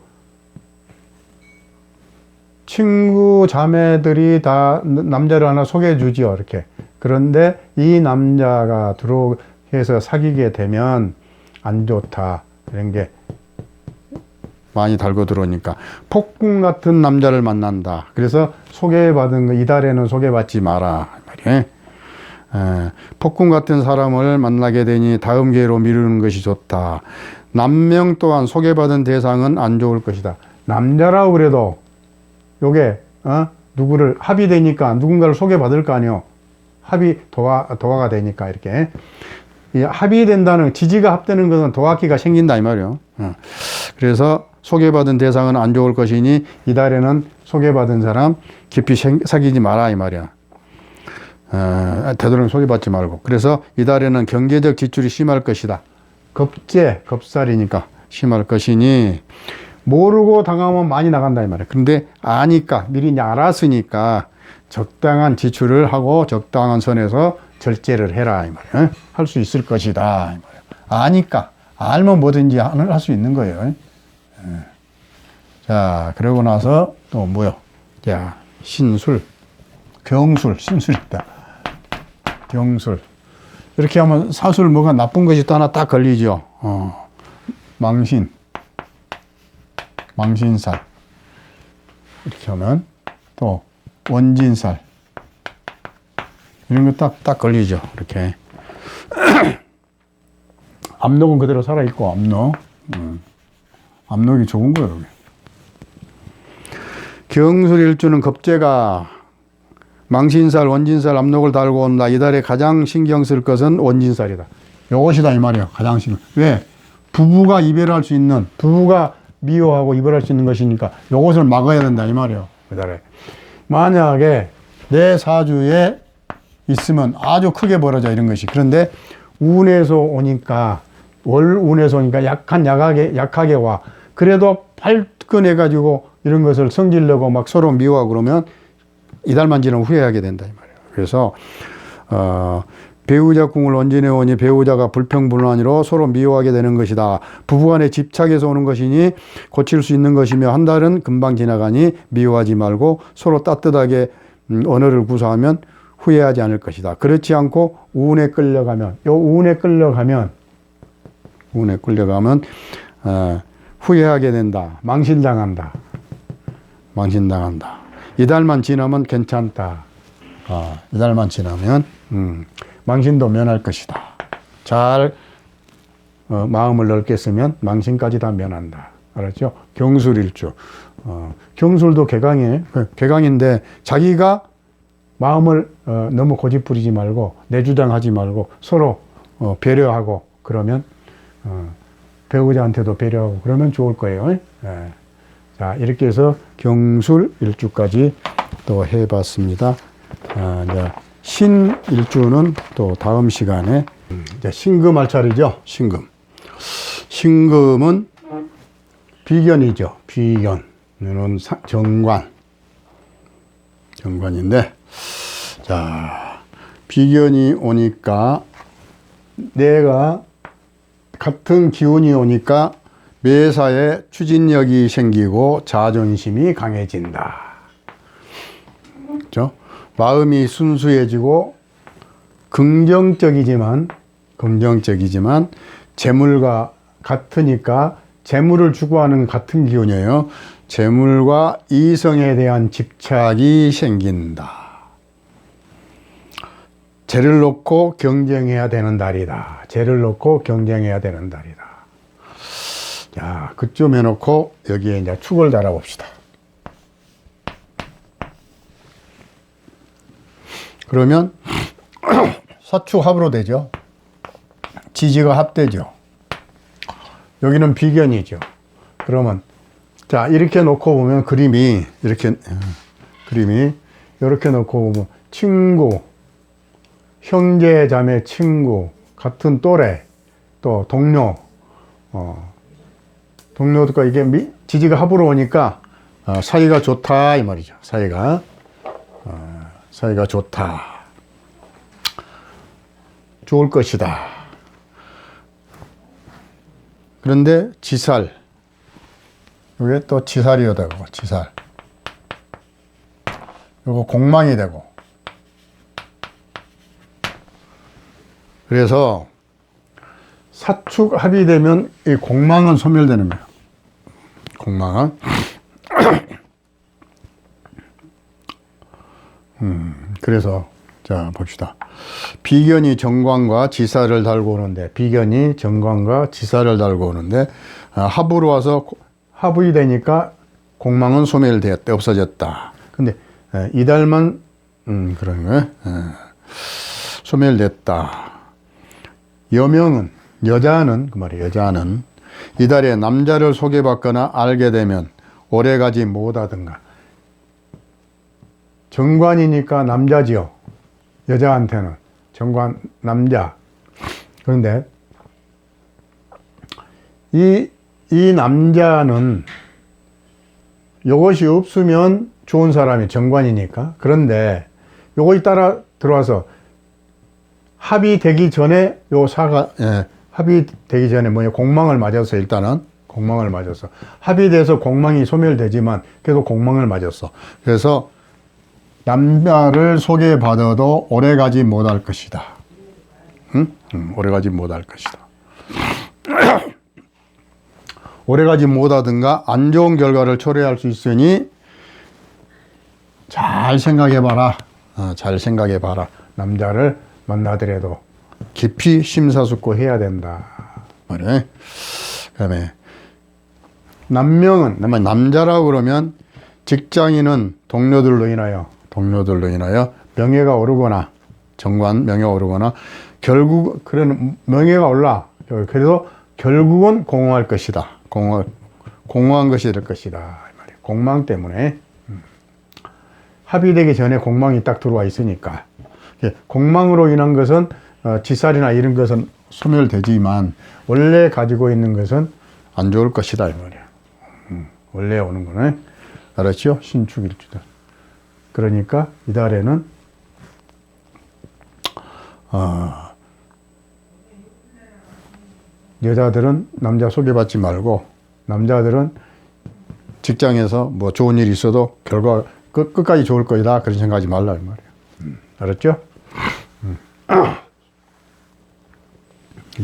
친구 자매들이 다 남자를 하나 소개해 주죠. 이렇게. 그런데 이 남자가 들어해서 사귀게 되면 안 좋다. 이런 게 많이 달고 들어오니까 폭군 같은 남자를 만난다. 그래서 소개받은 거, 이달에는 소개받지 마라 말이에요. 폭군 같은 사람을 만나게 되니 다음 기회로 미루는 것이 좋다. 남명 또한 소개받은 대상은 안 좋을 것이다. 남자라고 그래도 요게 누구를 합이 되니까 누군가를 소개받을 거 아니요. 합이 도화가 되니까 이렇게. 이 합이 된다는, 지지가 합되는 것은 도화기가 생긴다 이 말이요. 그래서 소개받은 대상은 안 좋을 것이니 이달에는 소개받은 사람 깊이 사귀지 마라 이 말이야. 되도록 소개받지 말고. 그래서 이달에는 경제적 지출이 심할 것이다. 겁살이니까 심할 것이니 모르고 당하면 많이 나간다 이 말이야. 그런데 아니까, 미리 알았으니까 적당한 지출을 하고 적당한 선에서 절제를 해라 이 말이야. 할 수 있을 것이다 이 말이야. 아니까, 알면 뭐든지 할 수 있는 거예요. 자, 그러고 나서 또 뭐요? 자, 신술, 경술, 신술 있다. 경술. 이렇게 하면 사술 뭐가 나쁜 것이 또 하나 딱 걸리죠. 망신살. 이렇게 하면 또 원진살. 이런 거 딱 걸리죠. 이렇게. 압록은 그대로 살아있고, 압록. 압록이 좋은 거예요. 경술일주는 겁재가 망신살, 원진살, 압록을 달고 온다. 이달에 가장 신경 쓸 것은 원진살이다. 요것이다 이 말이에요. 가장 신경. 왜? 부부가 이별할 수 있는, 부부가 미워하고 이별할 수 있는 것이니까 요것을 막아야 된다 이 말이에요. 이달에. 만약에 내 사주에 있으면 아주 크게 벌어져 이런 것이. 그런데 운에서 오니까, 월운에서 오니까 약하게 와. 그래도 발끈해가지고 이런 것을 성질내고 막 서로 미워하고 그러면 이달만 지나면 후회하게 된다 이 말이에요. 그래서 배우자 궁을 원진해 오니 배우자가 불평불만으로 서로 미워하게 되는 것이다. 부부간에 집착해서 오는 것이니 고칠 수 있는 것이며 한 달은 금방 지나가니 미워하지 말고 서로 따뜻하게 언어를 구사하면 후회하지 않을 것이다. 그렇지 않고 운에 끌려가면 후회하게 된다. 망신당한다. 이달만 지나면 괜찮다. 이달만 지나면 망신도 면할 것이다. 잘 마음을 넓게 쓰면 망신까지 다 면한다. 알았죠? 경술일주. 경술도 개강인데 자기가 마음을 너무 고집부리지 말고 내주장하지 말고 서로 배려하고 그러면 배우자한테도 배려하고 그러면 좋을 거예요. 자, 이렇게 해서 경술일주까지 또 해봤습니다. 이제 신일주는 또 다음 시간에 이제 신금 할 차례죠. 신금은 비견이죠. 비견. 이는 정관인데, 자, 비견이 오니까 내가 같은 기운이 오니까 매사에 추진력이 생기고 자존심이 강해진다. 그렇죠? 마음이 순수해지고 긍정적이지만 재물과 같으니까 재물을 추구하는 같은 기운이에요. 재물과 이성에 대한 집착이 생긴다. 죄를 놓고 경쟁해야 되는 달이다. 죄를 놓고 경쟁해야 되는 달이다. 자, 그쯤 해놓고 여기에 이제 축을 달아봅시다. 그러면 사축합으로 되죠. 지지가 합되죠. 여기는 비견이죠. 그러면 자, 이렇게 놓고 보면 그림이 이렇게 놓고 보면 친구, 형제, 자매, 친구, 같은 또래, 또 동료, 동료들과 이게 지지가 합으로 오니까 사이가 좋다 이 말이죠. 사이가 좋다. 좋을 것이다. 그런데 지살, 이게 또 지살이 되고, 지살. 요거 공망이 되고. 그래서 사축합이 되면 이 공망은 소멸되는 거예요. 공망은. 그래서 자 봅시다. 비견이 정관과 지사를 달고 오는데, 비견이 정관과 지사를 달고 오는데 합으로 와서 합이 되니까 공망은 소멸되었다, 없어졌다. 근데 이 달만 그런 거예요. 소멸됐다. 여명은, 여자는 그 말이에요. 여자는 이 달에 남자를 소개받거나 알게 되면 오래가지 못하든가. 정관이니까 남자지요. 여자한테는 정관 남자. 그런데 이 남자는 이것이 없으면 좋은 사람이 정관이니까. 그런데 요거에 따라 들어와서 합이 되기 전에 합이 되기 전에 공망을 맞아서, 일단은 공망을 맞아서 합이 돼서 공망이 소멸되지만 계속 공망을 맞았어. 그래서 남자를 소개받아도 오래가지 못할 것이다. 오래가지 못할 것이다. 오래가지 못하든가 안 좋은 결과를 초래할 수 있으니 잘 생각해봐라. 잘 생각해봐라. 남자를 만나더라도 깊이 심사숙고해야 된다. 그래. 그다음에 남명은, 남자라고 그러면 직장인은 동료들로 인하여 명예가 오르거나, 정관 명예가 오르거나, 결국 그런 명예가 올라. 그래서 결국은 공허할 것이다. 공허한 것이 될 것이다. 공망 때문에. 합의되기 전에 공망이 딱 들어와 있으니까. 공망으로 인한 것은 지살이나 이런 것은 소멸되지만 원래 가지고 있는 것은 안 좋을 것이다 이 말이야. 원래 오는 거는, 알았죠? 신축일주다. 그러니까 이달에는 여자들은 남자 소개받지 말고, 남자들은 직장에서 뭐 좋은 일이 있어도 결과 끝까지 좋을 거다 그런 생각하지 말라 이 말이야. 알았죠?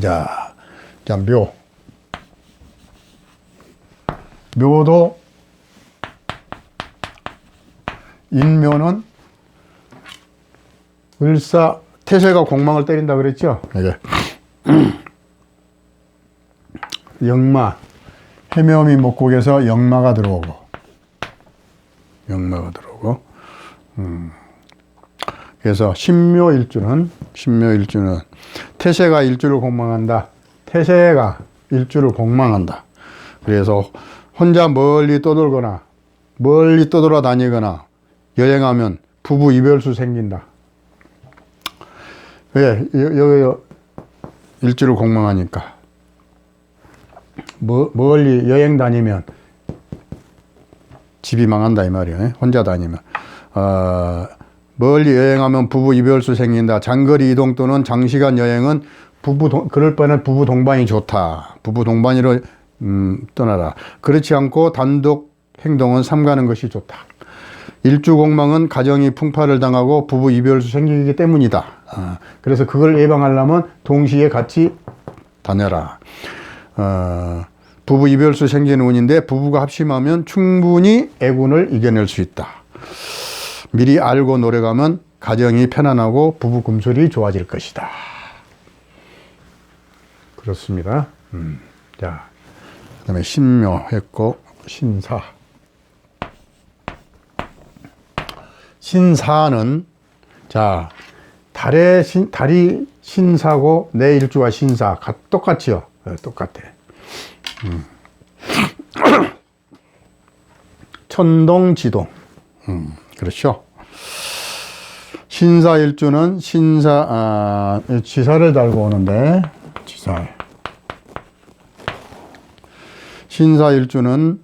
자, 묘도 인묘는 태세가 공망을 때린다 그랬죠? 이게 역마, 해묘미 목곡에서 역마가 들어오고, 그래서 신묘일주는 태세가 일주를 공망한다. 태세가 일주를 공망한다. 그래서 혼자 멀리 떠돌아다니거나 여행하면 부부 이별수 생긴다. 왜? 여기 일주를 공망하니까. 멀리 여행 다니면 집이 망한다 이 말이에요. 혼자 다니면. 멀리 여행하면 부부 이별수 생긴다. 장거리 이동 또는 장시간 여행은 그럴 바에는 부부 동반이 좋다. 부부 동반으로 떠나라. 그렇지 않고 단독 행동은 삼가는 것이 좋다. 일주공망은 가정이 풍파를 당하고 부부 이별수 생기기 때문이다. 그래서 그걸 예방하려면 동시에 같이 다녀라. 부부 이별수 생기는 운인데 부부가 합심하면 충분히 애군을 이겨낼 수 있다. 미리 알고 노력하면 가정이 편안하고 부부 금술이 좋아질 것이다. 그렇습니다. 자, 그 다음에 신묘 했고, 신사. 신사는, 자, 달이 신사고 내 일주가 신사. 똑같지요? 똑같아. 천동지동. 그렇죠. 신사일주는 지사를 달고 오는데, 신사일주는,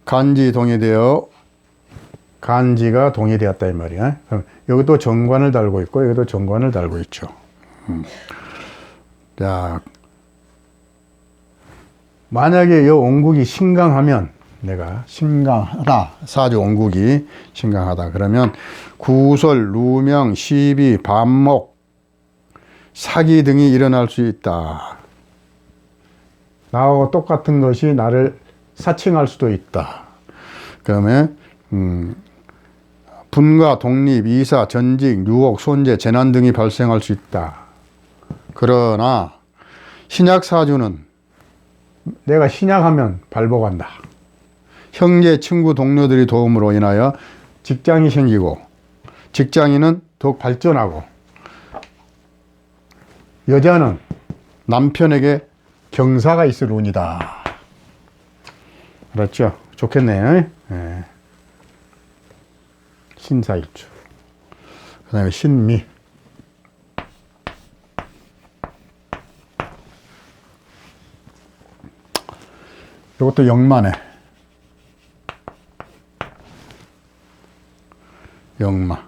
간지 동의되어, 간지가 동의되었다, 이 말이야. 여기도 정관을 달고 있고, 여기도 정관을 달고 있죠. 자, 만약에 이 원국이 신강하면, 내가 신강하다, 사주 원국이 신강하다 그러면 구설, 누명, 시비, 반목, 사기 등이 일어날 수 있다. 나하고 똑같은 것이 나를 사칭할 수도 있다. 그다음에 분가, 독립, 이사, 전직, 유혹, 손재, 재난 등이 발생할 수 있다. 그러나 신약 사주는 내가 신약하면 발복한다. 형제, 친구, 동료들이 도움으로 인하여 직장이 생기고 직장인은 더욱 발전하고 여자는 남편에게 경사가 있을 운이다. 알았죠? 좋겠네요. 네. 신사일주. 그 다음에 신미. 이것도 영마네. 영마.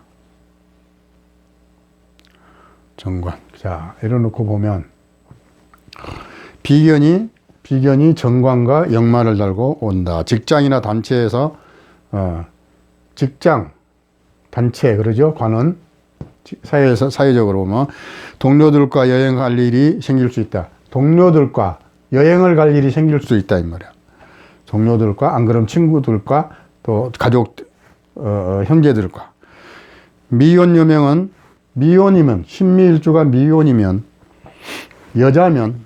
정관. 자, 이래놓고 보면 비견이 정관과 영마를 달고 온다. 직장이나 단체에서 직장, 단체 그러죠. 관은 사회적으로 보면 동료들과 여행 갈 일이 생길 수 있다. 동료들과 여행을 갈 일이 생길 수 있다 이 말이야. 동료들과 안 그럼 친구들과 또 가족 형제들과. 미혼 여명은 미혼이면 신미일주가 미혼이면 여자면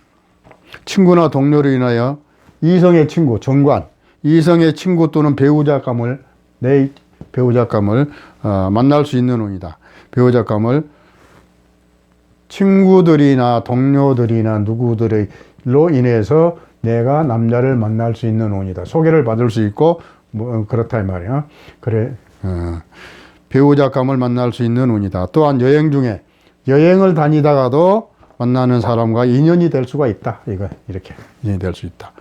친구나 동료로 인하여 이성의 친구 정관 이성의 친구 또는 배우자감을 내 배우자감을 만날 수 있는 운이다. 배우자감을 친구들이나 동료들이나 누구들로 인해서 내가 남자를 만날 수 있는 운이다. 소개를 받을 수 있고 뭐 그렇다 이 말이야. 그래. 배우자감을 만날 수 있는 운이다. 또한 여행 중에 여행을 다니다가도 만나는 사람과 인연이 될 수가 있다. 이거 이렇게 인연이 될 수 있다.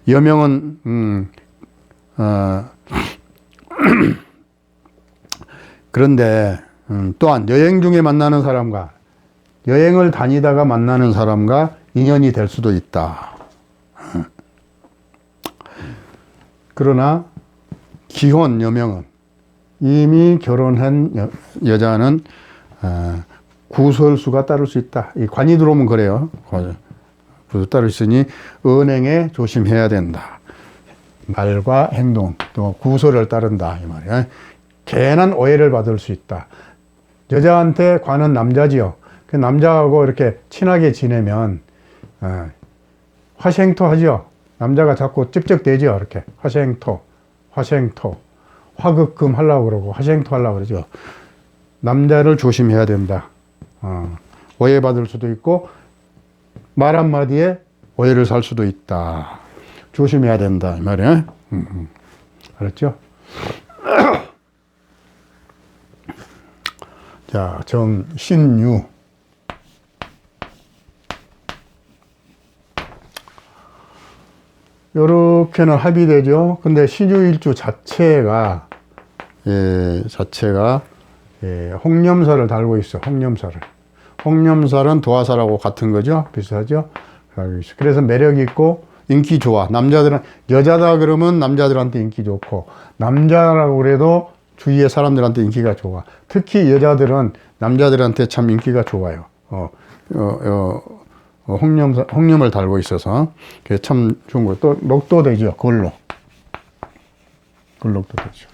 여명은 그런데 또한 여행 중에 만나는 사람과 여행을 다니다가 만나는 사람과 인연이 될 수도 있다. 그러나 기혼 여명은 이미 결혼한 여자는 구설수가 따를 수 있다. 이 관이 들어오면 그래요. 구설 따를 수 있으니 은행에 조심해야 된다. 말과 행동 또 구설을 따른다 이 말이야. 괜한 오해를 받을 수 있다. 여자한테 관은 남자지요. 그 남자하고 이렇게 친하게 지내면 화생토 하죠. 남자가 자꾸 찝쩍대죠. 이렇게 화생토. 화극금 하려고 그러고 화생토 하려고 그러죠. 남자를 조심해야 된다. 오해받을 수도 있고 말 한마디에 오해를 살 수도 있다. 조심해야 된다 이 말이야. 알았죠? 자, 정신유. 요렇게는 합의되죠. 근데 신유일주 자체가 홍념살을 달고 있어. 홍념살은 도화살하고 같은 거죠. 비슷하죠. 그래서 매력 있고 인기 좋아. 남자들은 여자다 그러면 남자들한테 인기 좋고 남자라고 그래도 주위의 사람들한테 인기가 좋아. 특히 여자들은 남자들한테 참 인기가 좋아요. 홍념을 달고 있어서 그게 참 좋은 거. 또 녹도 되죠. 걸록도 되죠.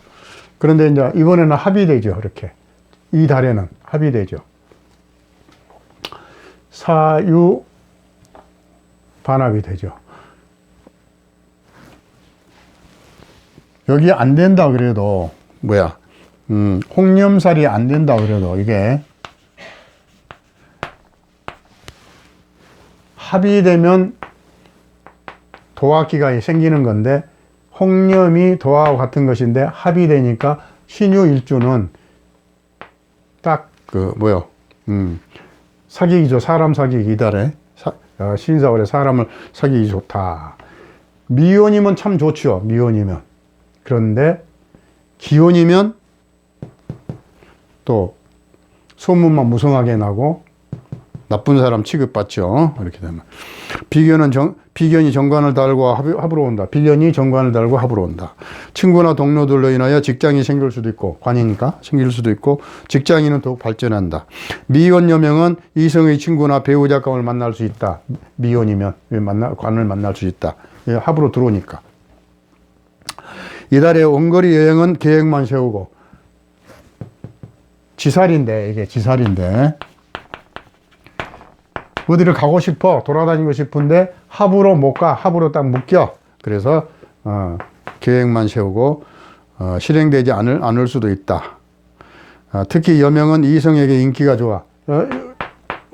그런데 이제 이번에는 합의되죠. 이렇게 이 달에는 합의되죠. 사유 반합이 되죠. 여기 안 된다 그래도 뭐야 홍념살이 안 된다 그래도 이게 합의되면 도화기가 생기는 건데 홍념이 도화와 같은 것인데 합의되니까 신유일주는 딱 그 뭐요 사귀기죠. 사람 사귀기 이달에 신사월에 사람을 사귀기 좋다. 미혼이면 참 좋죠. 미혼이면. 그런데 기혼이면 또 소문만 무성하게 나고 나쁜 사람 취급받죠. 이렇게 되면 비견이 정관을 달고 합으로 온다. 비견이 정관을 달고 합으로 온다. 친구나 동료들로 인하여 직장이 생길 수도 있고 관이니까 생길 수도 있고 직장인은 더욱 발전한다. 미혼 여명은 이성의 친구나 배우자감을 만날 수 있다. 미혼이면 관을 만날 수 있다. 합으로 들어오니까. 이달의 원거리 여행은 계획만 세우고 지살인데 이게 지살인데 어디를 가고 싶어 돌아다니고 싶은데 합으로 못 가. 합으로 딱 묶여. 그래서 계획만 세우고 실행되지 않을 수도 있다. 특히 여명은 이성에게 인기가 좋아.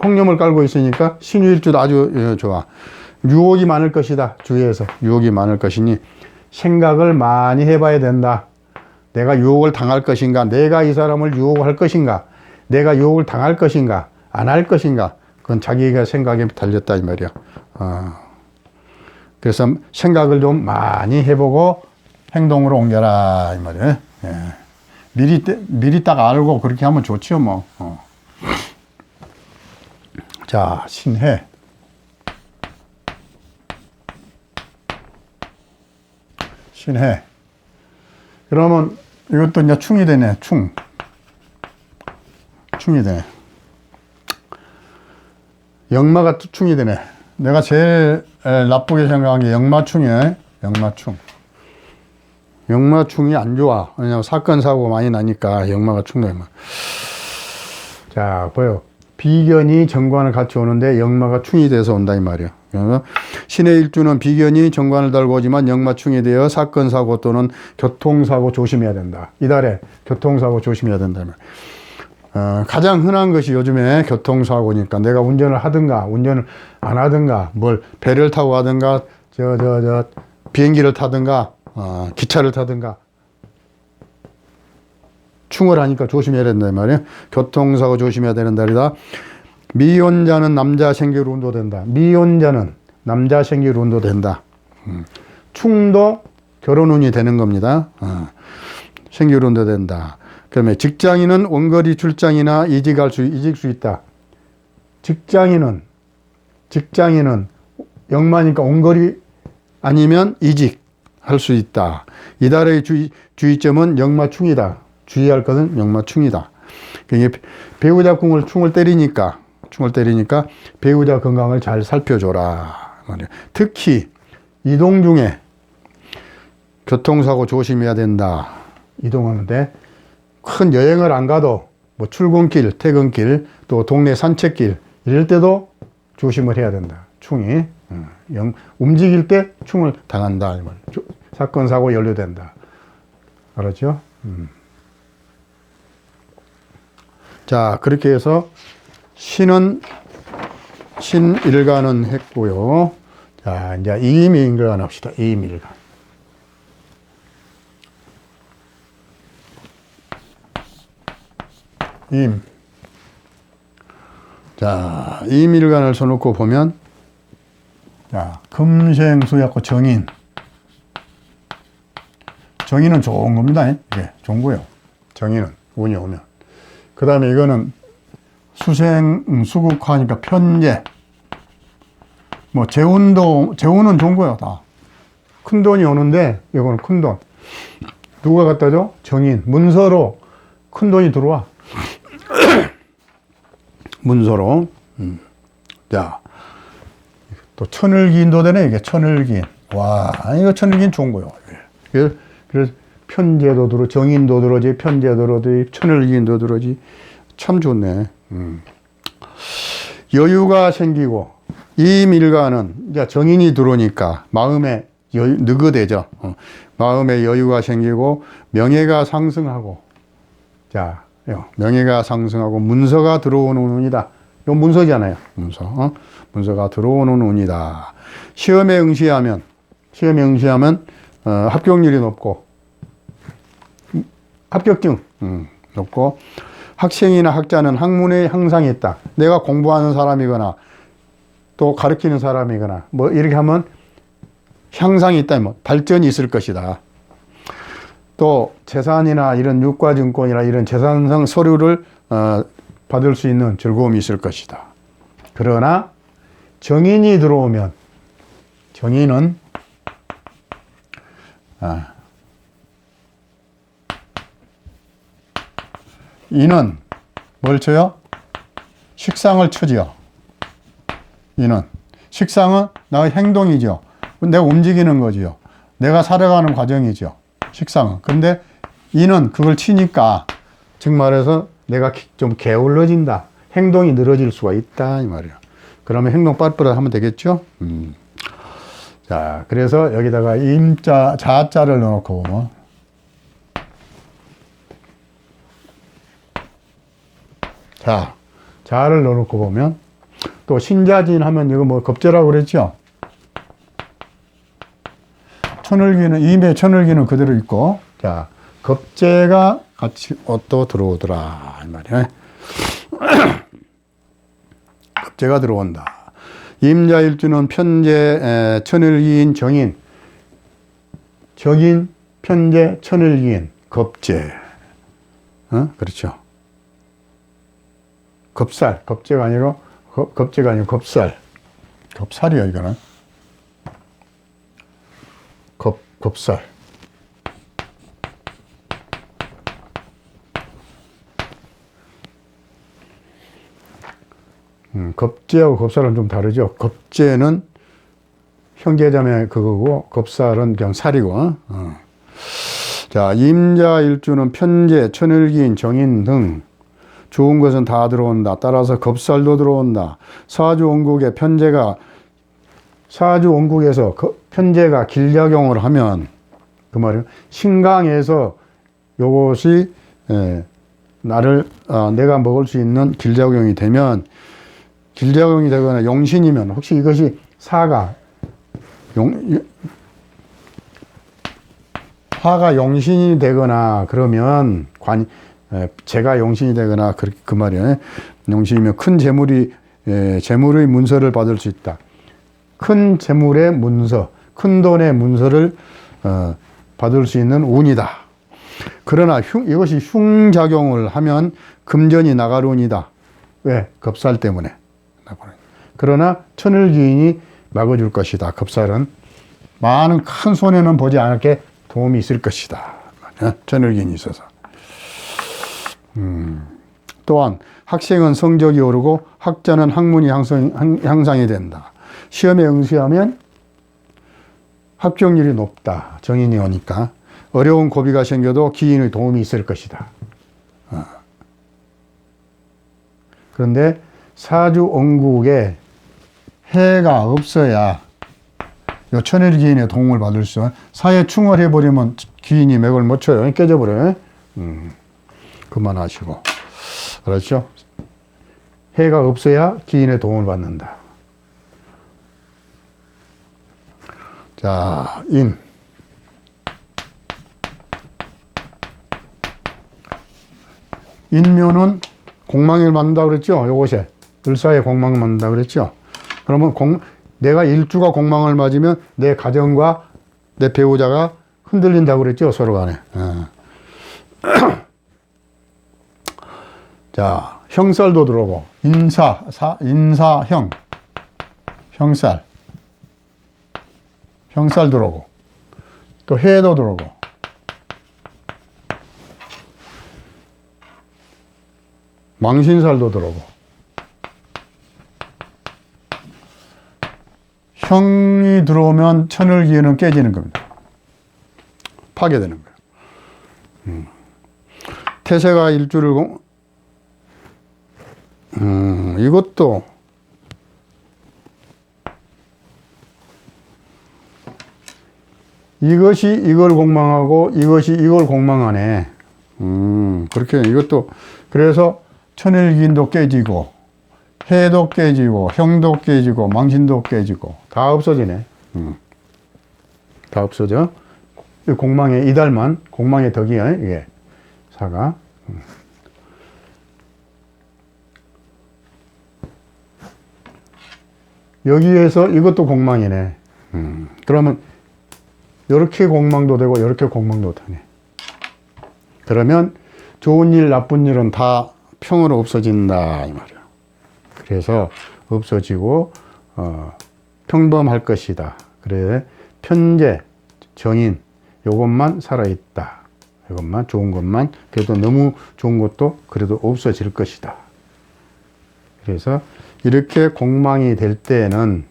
홍념을 깔고 있으니까 신유일주도 아주 좋아. 유혹이 많을 것이다. 주위에서 유혹이 많을 것이니 생각을 많이 해봐야 된다. 내가 유혹을 당할 것인가? 내가 이 사람을 유혹할 것인가? 내가 유혹을 당할 것인가? 안 할 것인가? 그건 자기가 생각에 달렸다 이 말이야. 그래서 생각을 좀 많이 해보고 행동으로 옮겨라 이 말이야. 예. 미리 딱 알고 그렇게 하면 좋지요 뭐. 자, 신해. 신해. 그러면 이것도 이제 충이 되네. 충이 되네. 역마가 충이 되네. 내가 제일 나쁘게 생각한 게 역마충이에요. 역마충. 역마충이 안 좋아. 왜냐면 사건, 사고 많이 나니까 역마가 충돌만. 자, 보여. 비견이 정관을 같이 오는데 역마가 충이 돼서 온다 이 말이야. 그래서 신의 일주는 비견이 정관을 달고 오지만 역마충이 되어 사건, 사고 또는 교통사고 조심해야 된다. 이달에 교통사고 조심해야 된다. 가장 흔한 것이 요즘에 교통사고니까 내가 운전을 하든가 운전을 안 하든가 뭘 배를 타고 가든가 비행기를 타든가 기차를 타든가 충을 하니까 조심해야 된다 말이에요. 교통사고 조심해야 되는 달이다. 미혼자는 남자 생기로 운도된다. 미혼자는 남자 생기로 운도된다. 충도 결혼운이 되는 겁니다. 생기로 운도된다. 그러면 직장인은 원거리 출장이나 이직 수 있다. 직장인은 역마니까 원거리 아니면 이직할 수 있다. 이달의 주의점은 역마충이다. 주의할 것은 역마충이다. 그러니까 배우자 충을 때리니까 배우자 건강을 잘 살펴줘라. 특히 이동 중에 교통사고 조심해야 된다. 이동하는데 큰 여행을 안 가도 뭐 출근길, 퇴근길, 또 동네 산책길 이럴 때도 조심을 해야 된다. 충이 움직일 때 충을 당한다. 사건 사고 연루된다. 알았죠? 자, 그렇게 해서 신일간은 했고요. 자, 이제 이임일간 합시다. 이임일간. 임. 자, 이임일간을 써놓고 보면, 자, 금생수였고 정인. 정인은 좋은 겁니다. 이게 좋은 거예요. 정인은 운이 오면. 그 다음에 이거는 수국하니까 편재. 뭐 재운은 좋은 거예요. 다. 큰 돈이 오는데 이거는 큰 돈. 누가 갖다 줘? 정인. 문서로 큰 돈이 들어와. 문서로. 자, 또 천을기인도 되네. 이게 천을기인. 와, 이거 천을기인 좋은 거예요. 그래서 편제도 들어, 정인도 들어지, 편제도 들어지, 천을기인도 들어지. 참 좋네. 여유가 생기고, 이 밀가는 이제 정인이 들어오니까 마음에 느긋해져. 마음에 여유가 생기고, 명예가 상승하고, 자, 명예가 상승하고, 문서가 들어오는 운이다. 요 문서잖아요. 문서. 문서가 들어오는 운이다. 시험에 응시하면 합격률이 높고, 합격증 높고, 학생이나 학자는 학문의 향상이 있다. 내가 공부하는 사람이거나 또 가르치는 사람이거나 뭐 이렇게 하면 향상이 있다, 뭐 발전이 있을 것이다. 또 재산이나 이런 유가증권이나 이런 재산상 서류를 받을 수 있는 즐거움이 있을 것이다. 그러나 정인이 들어오면, 정인은 이는 뭘 쳐요? 식상을 쳐지요. 이는 식상은 나의 행동이죠. 내가 움직이는 거지요. 내가 살아가는 과정이죠. 식상은. 그런데 이는 그걸 치니까 즉 말해서 내가 좀 게을러진다. 행동이 늘어질 수가 있다 이 말이에요. 그러면 행동 빠르게 하면 되겠죠. 자, 그래서 여기다가 임자, 자자를 넣어놓고 보면, 자, 자를 넣어놓고 보면, 또 신자진 하면 이거 뭐 겁재라고 그랬죠? 천을기는, 임의 천을기는 그대로 있고, 자, 겁재가 같이 또 들어오더라. 이 말이야. 겁재가 들어온다. 임자일주는 편재, 천을기인, 정인, 정인, 편재, 천을기인, 겁재. 그렇죠. 겁살, 겁재가 아니고, 겁재가 아니고 겁살. 겁살이야, 이거는. 겁살. 겁재하고 겁살은 좀 다르죠. 겁재는 형제자매 그거고, 겁살은 그냥 살이고. 자, 임자일주는 편재, 천을기인, 정인 등 좋은 것은 다 들어온다. 따라서 겁살도 들어온다. 사주원국의 편재가, 사주원국에서 편재가 길작용을 하면, 그 말이에요. 신강에서 요것이 내가 먹을 수 있는 길작용이 되면, 길작용이 되거나 용신이면, 혹시 이것이 사가 화가 용신이 되거나 그러면 재가 용신이 되거나 그 말이에요. 용신이면 큰 재물의 문서를 받을 수 있다. 큰 재물의 문서, 큰 돈의 문서를 받을 수 있는 운이다. 그러나 이것이 흉작용을 하면 금전이 나갈 운이다. 왜? 겁살 때문에. 그러나 천을기인이 막아줄 것이다. 겁살은 많은 큰 손해는 보지 않게 도움이 있을 것이다. 천을기인이 있어서. 또한 학생은 성적이 오르고 학자는 학문이 향상이 된다. 시험에 응시하면 합격률이 높다. 정인이 오니까. 어려운 고비가 생겨도 기인의 도움이 있을 것이다. 그런데 사주원국에 해가 없어야 요 천일기인의 도움을 받을 수, 사에 충월해버리면 기인이 맥을 못 쳐요. 깨져버려요. 그만하시고. 그렇죠? 해가 없어야 기인의 도움을 받는다. 자, 인. 인묘는 공망을 만든다 그랬죠? 요것에. 을사에 공망을 만든다 그랬죠? 그러면 내가 일주가 공망을 맞으면 내 가정과 내 배우자가 흔들린다고 그랬죠? 서로 간에. 자, 형살도 들어오고, 인사형, 형살 들어오고, 또 해도 들어오고, 망신살도 들어오고, 형이 들어오면 천을기인은 깨지는 겁니다. 파괴되는 거예요. 태세가 일주를 이것도 이것이 이걸 공망하고 이것이 이걸 공망하네. 그렇게 이것도 그래서 천일기인도 깨지고 해도 깨지고 형도 깨지고 망신도 깨지고 다 없어지네. 다 없어져. 공망의 이달만 공망의 덕이야 이게 사가. 여기에서 이것도 공망이네. 그러면 이렇게 공망도 되고 이렇게 공망도 되네. 그러면 좋은 일 나쁜 일은 다 평으로 없어진다 이 말이야. 그래서 없어지고 평범할 것이다. 그래 편재 정인 요것만 살아있다. 이것만 좋은 것만 그래도 너무 좋은 것도 그래도 없어질 것이다. 그래서 이렇게 공망이 될 때는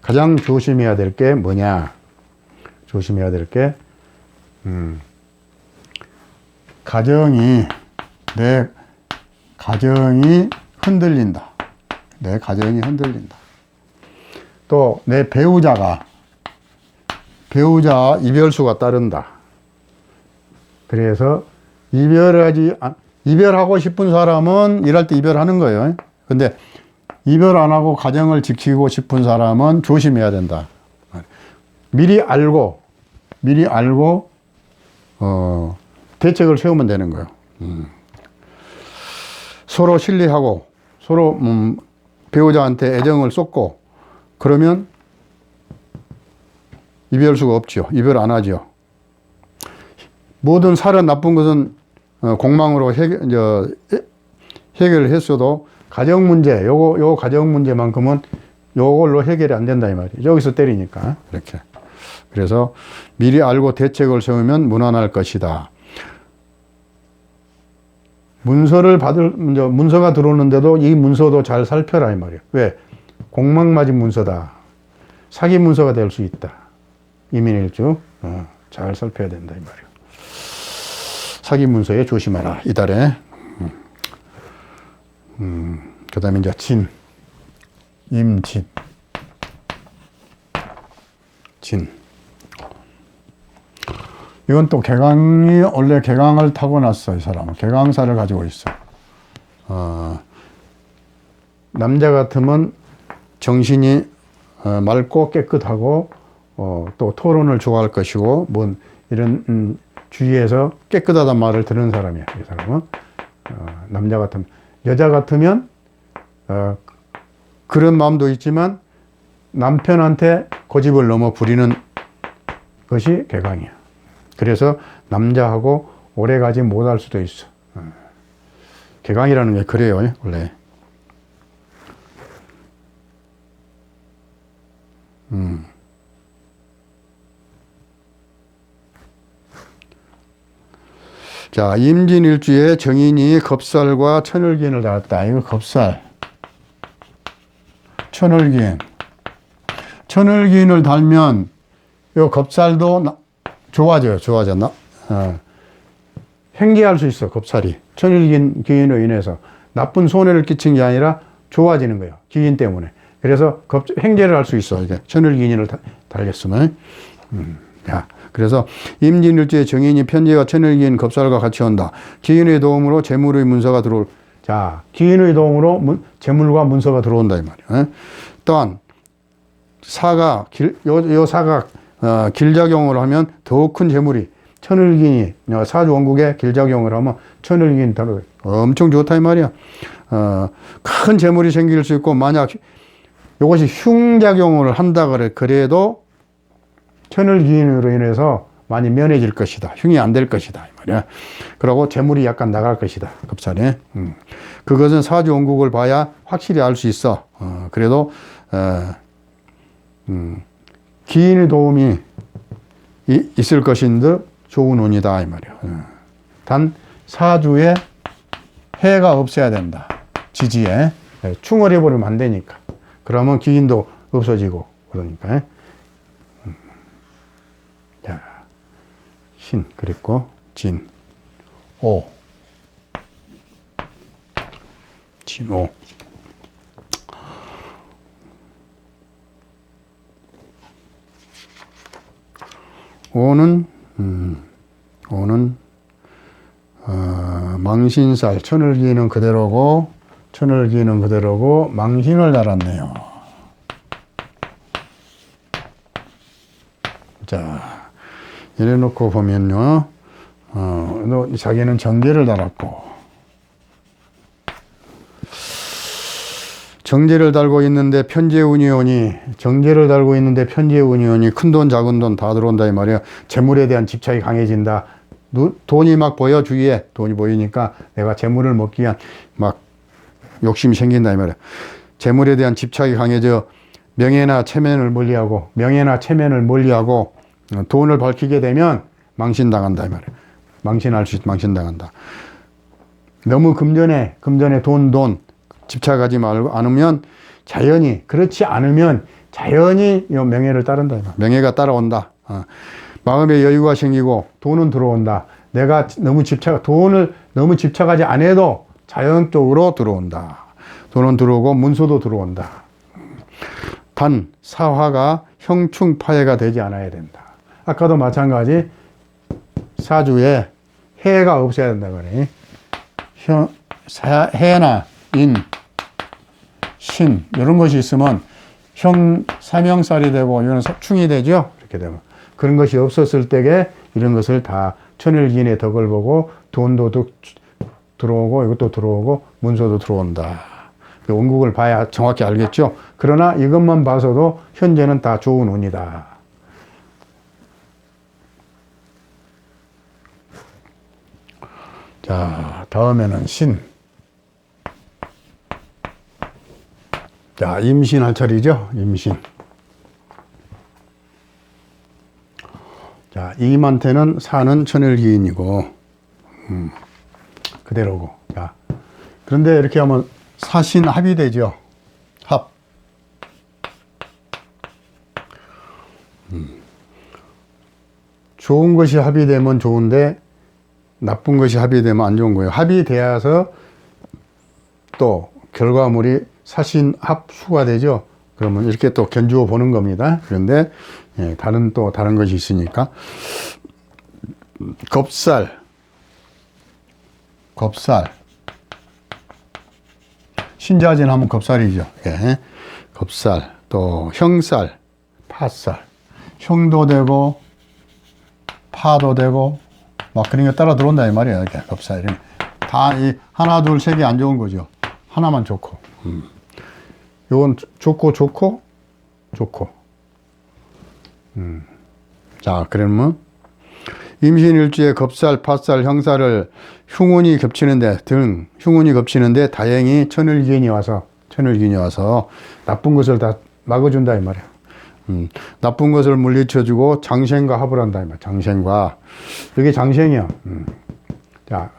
가장 조심해야 될 게 뭐냐? 조심해야 될 게 내 가정이 흔들린다. 내 가정이 흔들린다. 또 내 배우자 이별수가 따른다. 그래서 이별하고 싶은 사람은 일할 때 이별하는 거예요. 근데 이별 안 하고 가정을 지키고 싶은 사람은 조심해야 된다. 미리 알고 대책을 세우면 되는 거예요. 서로 신뢰하고 서로 배우자한테 애정을 쏟고 그러면 이별수가 없죠. 이별 안 하죠. 모든 살은 나쁜 것은 공망으로 해결을 했어도 가정 문제, 요거 가정 문제만큼은 요걸로 해결이 안 된다 이 말이에요. 여기서 때리니까 이렇게. 그래서 미리 알고 대책을 세우면 무난할 것이다. 문서가 들어오는데도 이 문서도 잘 살펴라 이 말이에요. 왜? 공망 맞은 문서다. 사기 문서가 될 수 있다. 이민일주 잘 살펴야 된다 이 말이에요. 사기 문서에 조심하라 이달에. 그 다음에 이제 임진. 이건 또 원래 개강을 타고났어, 이 사람은. 개강사를 가지고 있어. 남자 같으면 정신이 맑고 깨끗하고, 또 토론을 좋아할 것이고, 이런, 주위에서 깨끗하단 말을 듣는 사람이야, 이 사람은. 남자 같으면. 여자 같으면, 그런 마음도 있지만, 남편한테 고집을 넘어 부리는 것이 개강이야. 그래서 남자하고 오래 가지 못할 수도 있어. 개강이라는 게 그래요, 원래. 자, 임진일주에 정인이 겁살과 천을기인을 달았다. 이거 겁살. 천을기인. 천을기인을 달면 이 겁살도 좋아졌나? 행기할 수 있어, 겁살이. 천일기인으로 인해서 나쁜 손해를 끼친 게 아니라 좋아지는 거예요. 기인 때문에. 그래서 행제를 할 수 있어. 이게 천일기인을 달겠으면. 자, 그래서 임진일주에 정인이 편제와 천일기인 겁살과 같이 온다. 기인의 도움으로 재물의 문서가 들어올. 자, 기인의 도움으로 재물과 문서가 들어온다 이 말이야. 또한 사가 길작용을 하면 더 큰 재물이 천을기인이 사주원국에 길작용을 하면 천을기인 따로 엄청 좋다 이 말이야. 큰 재물이 생길 수 있고 만약 이것이 흉작용을 한다 그래도 천을기인으로 인해서 많이 면해질 것이다. 흉이 안 될 것이다 이 말이야. 그리고 재물이 약간 나갈 것이다. 급살에. 그것은 사주원국을 봐야 확실히 알 수 있어. 그래도 기인의 도움이 있을 것인데 좋은 운이다 이 말이야. 단 사주에 해가 없어야 된다. 지지에 충을 해버리면 안 되니까. 그러면 기인도 없어지고 그러니까. 자, 신 그랬고 진. 오. 진오. 오는 망신살, 천을기는 그대로고 망신을 달았네요. 자, 이래 놓고 보면요, 자기는 정제를 달았고, 정제를 달고 있는데 편재운이 오니, 정제를 달고 있는데 편재운이 오니 큰 돈 작은 돈 다 들어온다 이 말이야. 재물에 대한 집착이 강해진다. 돈이 막 보여, 주위에 돈이 보이니까 내가 재물을 먹기 위한 막 욕심이 생긴다 이 말이야. 재물에 대한 집착이 강해져 명예나 체면을 멀리하고 돈을 밝히게 되면 망신당한다 이 말이야. 망신당한다. 너무 금전에 돈 집착하지 말고 않으면 그렇지 않으면 자연히 이 명예를 따른다. 명예가 따라온다. 마음에 여유가 생기고 돈은 들어온다. 내가 돈을 너무 집착하지 않아도 자연적으로 들어온다. 돈은 들어오고 문서도 들어온다. 단 사화가 형충파해가 되지 않아야 된다. 아까도 마찬가지 사주에 해가 없어야 된다 그래. 해나 인, 신 이런 것이 있으면 사명살이 되고 이런 충이 되죠. 이렇게 되면 그런 것이 없었을 때에 이런 것을 다 천일기인의 덕을 보고 돈도 들어오고 이것도 들어오고 문서도 들어온다. 원국을 봐야 정확히 알겠죠. 그러나 이것만 봐서도 현재는 다 좋은 운이다. 자, 다음에는 신. 자, 임신할 차례죠. 임신. 자, 임한테는 사는 천일기인이고, 그대로고. 자, 그런데 이렇게 하면 사신합이 되죠. 합. 좋은 것이 합이 되면 좋은데, 나쁜 것이 합이 되면 안 좋은 거예요. 합이 되어서 또 결과물이 사신합수가 되죠. 그러면 이렇게 또 견주어 보는 겁니다. 그런데 다른 것이 있으니까 겁살 신자진 하면 겁살이죠. 예. 겁살 또 형살 파살 형도 되고 파도 되고 막 그런 게 따라 들어온다 이 말이에요. 이렇게 겁살 다 하나 둘 세 개 안 좋은 거죠. 하나만 좋고. 요건 좋고. 자, 그러면 임신일주에 겁살, 파살, 형살을 흉운이 겹치는데 다행히 천을기인이 와서 나쁜 것을 다 막아준다 이 말이야. 나쁜 것을 물리쳐주고 장생과 합을 한다 이 말이야. 장생과 이게 장생이야. 자.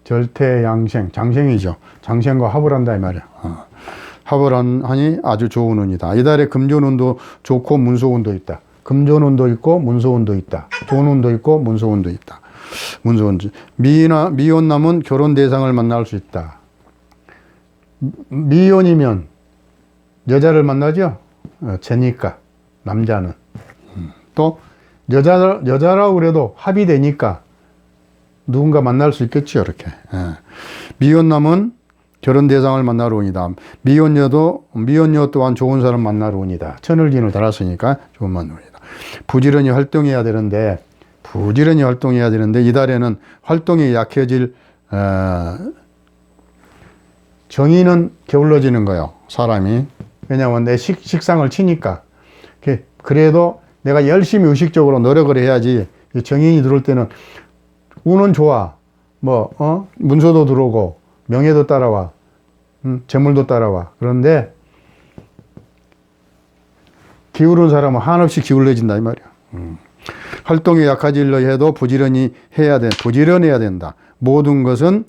절태양생, 장생이죠. 장생과 합을 한다 이 말이야. 합을 하니 아주 좋은 운이다. 이달에 금전운도 좋고 문서운도 있다. 금전운도 있고 문서운도 있다. 돈운도 있고 문서운도 있다. 미혼남은 결혼 대상을 만날 수 있다. 미혼이면 여자를 만나죠. 재니까 남자는 또 여자라고 그래도 합이 되니까. 누군가 만날 수 있겠죠, 이렇게. 미혼남은 결혼 대상을 만나러 온이다. 미혼녀 또한 좋은 사람 만나러 온이다. 천을기인을 달았으니까 좋은 만남이다. 부지런히 활동해야 되는데 이달에는 활동이 약해질 정의는 게을러지는 거예요, 사람이. 왜냐하면 내 식상을 치니까. 그래도 내가 열심히 의식적으로 노력을 해야지. 정인이 들어올 때는 운은 좋아. 문서도 들어오고, 명예도 따라와. 재물도 따라와. 그런데, 기울은 사람은 한없이 기울어진다, 이 말이야. 활동이 약해지려 해도 부지런해야 된다. 모든 것은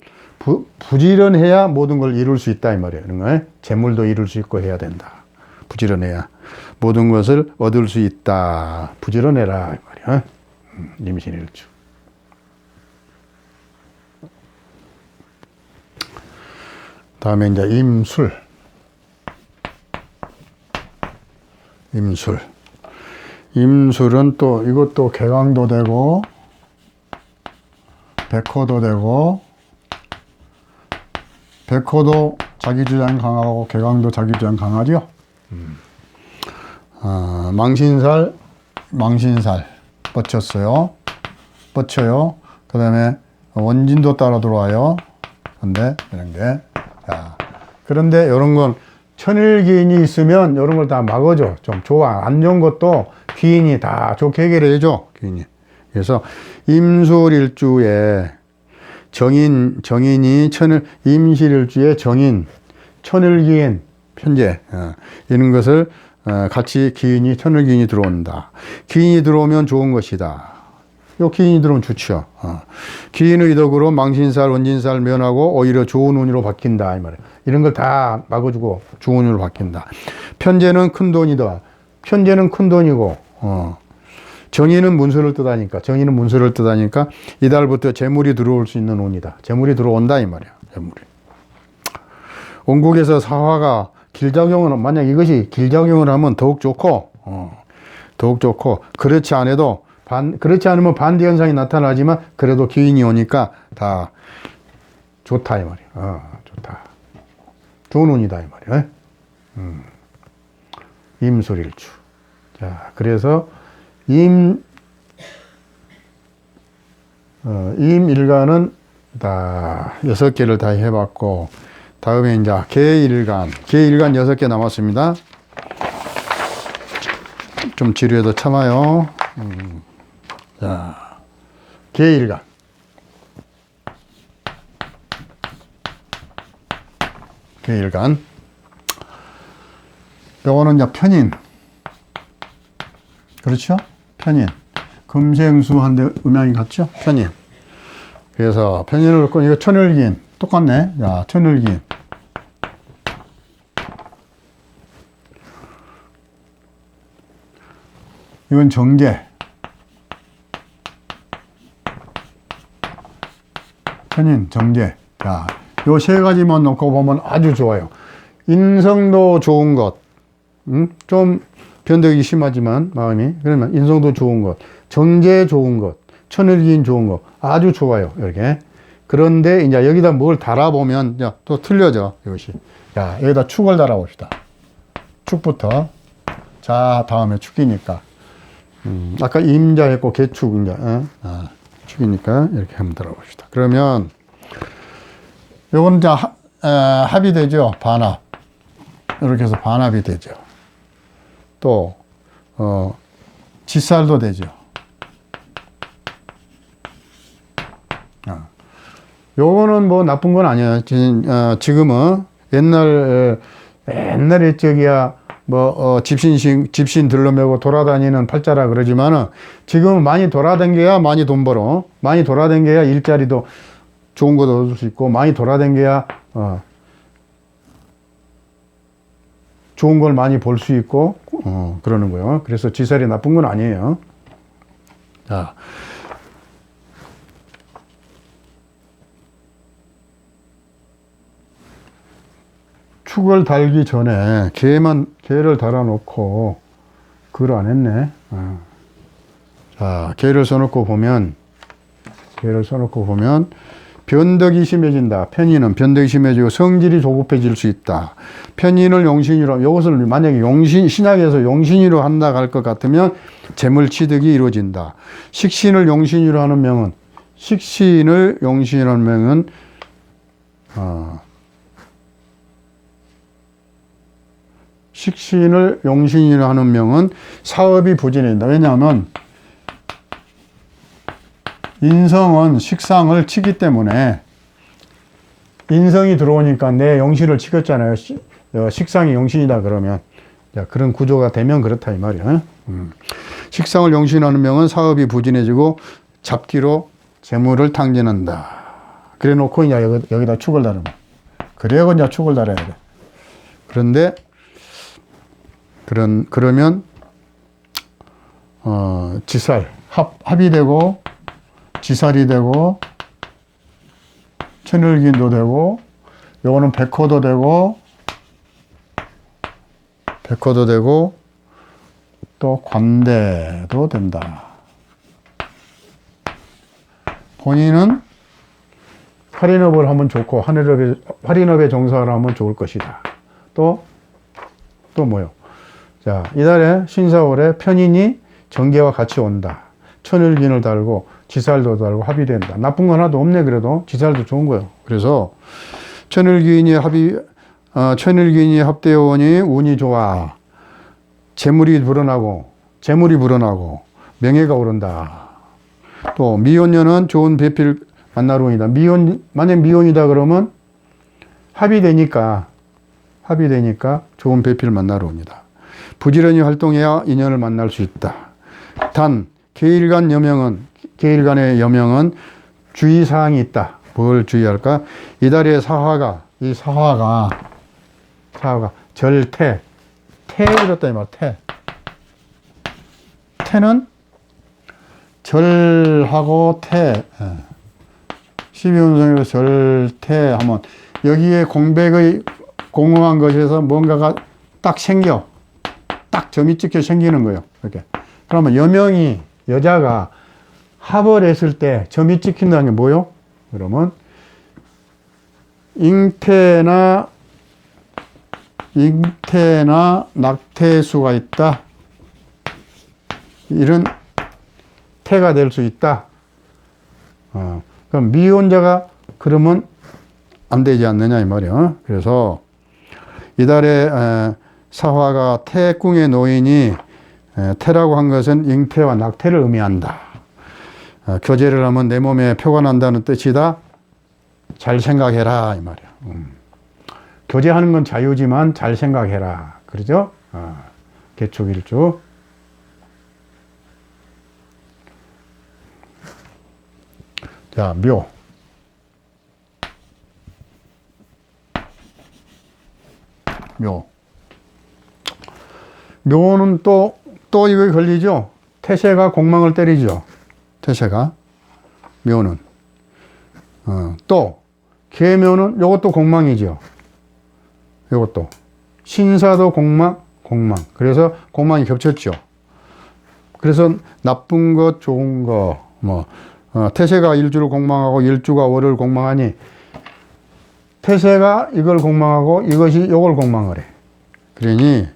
부지런해야 모든 걸 이룰 수 있다, 이 말이야. 이런 거. 재물도 이룰 수 있고 해야 된다. 부지런해야. 모든 것을 얻을 수 있다. 부지런해라, 이 말이야. 임신일주. 다음에 이제 임술. 임술. 임술은 또 이것도 개강도 되고 백호도 되고, 백호도 자기 주장 강하고 개강도 자기 주장 강하죠. 망신살 뻗쳤어요. 뻗쳐요. 그 다음에 원진도 따라 들어와요. 근데 이런 게, 자, 그런데 이런 건 천일기인이 있으면 이런 걸 다 막아줘. 좀 좋아. 안 좋은 것도 기인이 다 좋게 해결해 줘. 기인이. 그래서 임술일주에 정인이 임실일주에 정인, 천일기인, 편제, 이런 것을 같이 기인이, 천일기인이 들어온다. 기인이 들어오면 좋은 것이다. 요 기인이 들어오면 좋죠. 기인의 덕으로 망신살, 원진살 면하고 오히려 좋은 운으로 바뀐다. 이 말이에요. 이런 걸 다 막아주고 좋은 운으로 바뀐다. 편제는 큰 돈이다. 편제는 큰 돈이고, 정인은 문서를 뜻하니까, 정인은 문서를 뜻하니까 이달부터 재물이 들어올 수 있는 운이다. 재물이 들어온다 이 말이야. 재물이. 원국에서 사화가 길작용을, 만약 이것이 길작용을 하면 더욱 좋고, 그렇지 않아도 그렇지 않으면 반대 현상이 나타나지만 그래도 기인이 오니까 다 좋다 이 말이야. 좋다. 좋은 운이다 이 말이야. 임술일주. 자, 그래서 임일간은 다 6개를 다 해봤고, 다음에 이제 계일간 6개 남았습니다. 좀 지루해도 참아요. 자, 계일간. 요거는 이제 편인. 그렇죠? 편인. 금생수한데 음양이 같죠? 편인. 그래서 편인을 놓고, 이거 천을기인. 똑같네. 야, 천을기인. 이건 정제. 편인, 정제. 자, 요 세 가지만 놓고 보면 아주 좋아요. 인성도 좋은 것. 좀 변덕이 심하지만 마음이, 그러면 인성도 좋은 것, 정제 좋은 것, 천을기인 좋은 것, 아주 좋아요. 이렇게. 그런데 이제 여기다 뭘 달아보면 또 틀려져. 이것이. 자, 여기다 축을 달아봅시다. 축부터. 자, 다음에 축이니까. 아까 임자 했고 개축 이제 축이니까 이렇게 한번 달아봅시다. 그러면 요건 이제 합이 되죠. 반합. 이렇게 해서 반합이 되죠. 또 지살도 되죠. 요거는 뭐 나쁜 건 아니에요. 지금은 옛날에 저기야 집신 들러매고 돌아다니는 팔자라 그러지만은 지금은 많이 돌아다녀야 많이 돈 벌어. 많이 돌아다녀야 일자리도 좋은 것도 얻을 수 있고, 많이 돌아다녀야 좋은 걸 많이 볼 수 있고, 그러는 거예요. 그래서 지살이 나쁜 건 아니에요. 자. 축을 달기 전에 개를 달아놓고, 그걸 안 했네. 자, 개를 써놓고 보면, 변덕이 심해진다. 편인은 변덕이 심해지고 성질이 조급해질 수 있다. 편인을 용신이로, 이것을 만약에 신약에서 용신이로 한다 할 것 같으면 재물취득이 이루어진다. 식신을 용신이로 하는 명은, 식신을 용신이로 하는 명은 사업이 부진해진다. 왜냐하면 인성은 식상을 치기 때문에, 인성이 들어오니까 내 용신을 치겠잖아요. 식상이 용신이다 그러면. 자, 그런 구조가 되면 그렇다 이 말이야. 식상을 용신하는 명은 사업이 부진해지고 잡기로 재물을 탕진한다. 그래 놓고 이제 여기다 축을 달으면, 그래야 이제 축을 달아야 돼. 그런데 그러면 지살 합이 되고, 지살이 되고, 천을기인도 되고, 요거는 백호도 되고 또 관대도 된다. 본인은 활인업을 하면 좋고 활인업에 종사를 하면 좋을 것이다. 또 뭐요? 자, 이달에 신사월에 편인이 정계와 같이 온다. 천을균을 달고 지살도 달고 합의된다. 나쁜 건 하나도 없네. 그래도 지살도 좋은 거예요. 그래서 천을균이 합되어 오니 운이 좋아. 재물이 불어나고 명예가 오른다. 또 미혼녀는 좋은 배필 만나러 온이다. 만약 미혼이다 그러면 합의되니까 좋은 배필을 만나러 옵니다. 부지런히 활동해야 인연을 만날 수 있다. 단 계일간의 여명은 주의사항이 있다. 뭘 주의할까? 이달의 사화가 절태 이렇다 이 말. 태는 절하고 태 12운성에서 절태하면 여기에 공백의 공허한 것에서 뭔가가 딱 점이 찍혀 생기는 거예요. 이렇게. 그러면 여자가 합을 했을 때 점이 찍힌다는 게 뭐요? 그러면 잉태나 낙태수가 있다. 이런 태가 될 수 있다. 그럼 미혼자가 그러면 안 되지 않느냐 이 말이야. 그래서 이달에 사화가 태궁에 놓이니 태라고 한 것은 잉태와 낙태를 의미한다. 교제를 하면 내 몸에 표가 난다는 뜻이다. 잘 생각해라 이 말이야. 교제하는 건 자유지만 잘 생각해라. 그러죠? 개축일주. 자, 묘는 또 이거 걸리죠? 태세가 공망을 때리죠. 태세가. 묘는. 또, 계묘는 요것도 공망이죠. 요것도. 신사도 공망. 그래서 공망이 겹쳤죠. 그래서 나쁜 것, 좋은 거, 태세가 일주를 공망하고 일주가 월을 공망하니 태세가 이걸 공망하고 이것이 요걸 공망을 해. 그러니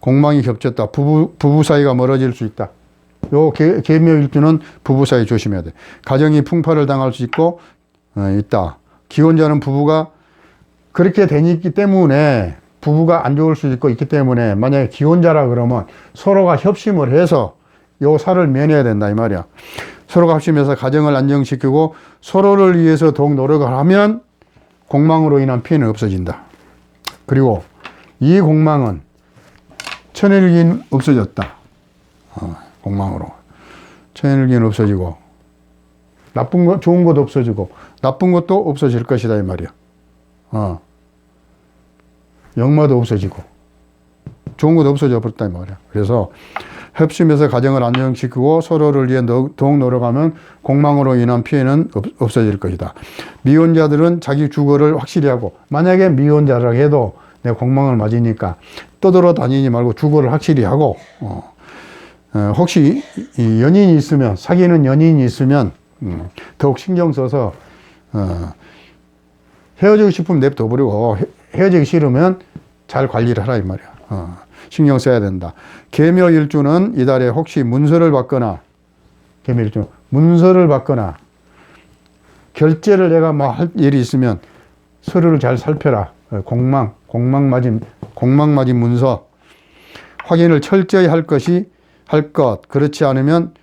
공망이 겹쳤다. 부부 사이가 멀어질 수 있다. 요 계묘일주는 부부 사이 조심해야 돼. 가정이 풍파를 당할 수 있고 있다. 기혼자는 부부가 그렇게 되기 때문에 부부가 안 좋을 수 있고 있기 때문에 만약에 기혼자라 그러면 서로가 협심을 해서 요 살을 면해야 된다 이 말이야. 서로가 합심해서 가정을 안정시키고 서로를 위해서 더욱 노력을 하면 공망으로 인한 피해는 없어진다. 그리고 이 공망은 천일기는 없어졌다. 공망으로. 천일기는 없어지고 나쁜 것, 좋은 것도 없어지고 나쁜 것도 없어질 것이다 이 말이야. 역마도 없어지고 좋은 것도 없어져 버렸다 이 말이야. 그래서 협심해서 가정을 안정시키고 서로를 위해 더욱 노력하면 공망으로 인한 피해는 없어질 것이다. 미혼자들은 자기 주거를 확실히 하고 만약에 미혼자라고 해도 내 공망을 맞으니까 떠들어 다니지 말고 주거를 확실히 하고 혹시 연인이 있으면 사귀는 연인이 있으면 더욱 신경 써서 헤어지고 싶으면 냅둬 버리고 헤어지기 싫으면 잘 관리를 하라 이 말이야. 신경 써야 된다. 계묘일주는 이달에 혹시 문서를 받거나 결제를 내가 뭐 할 일이 있으면 서류를 잘 살펴라. 공망 맞은 문서 확인을 철저히 할 것. 그렇지 않으면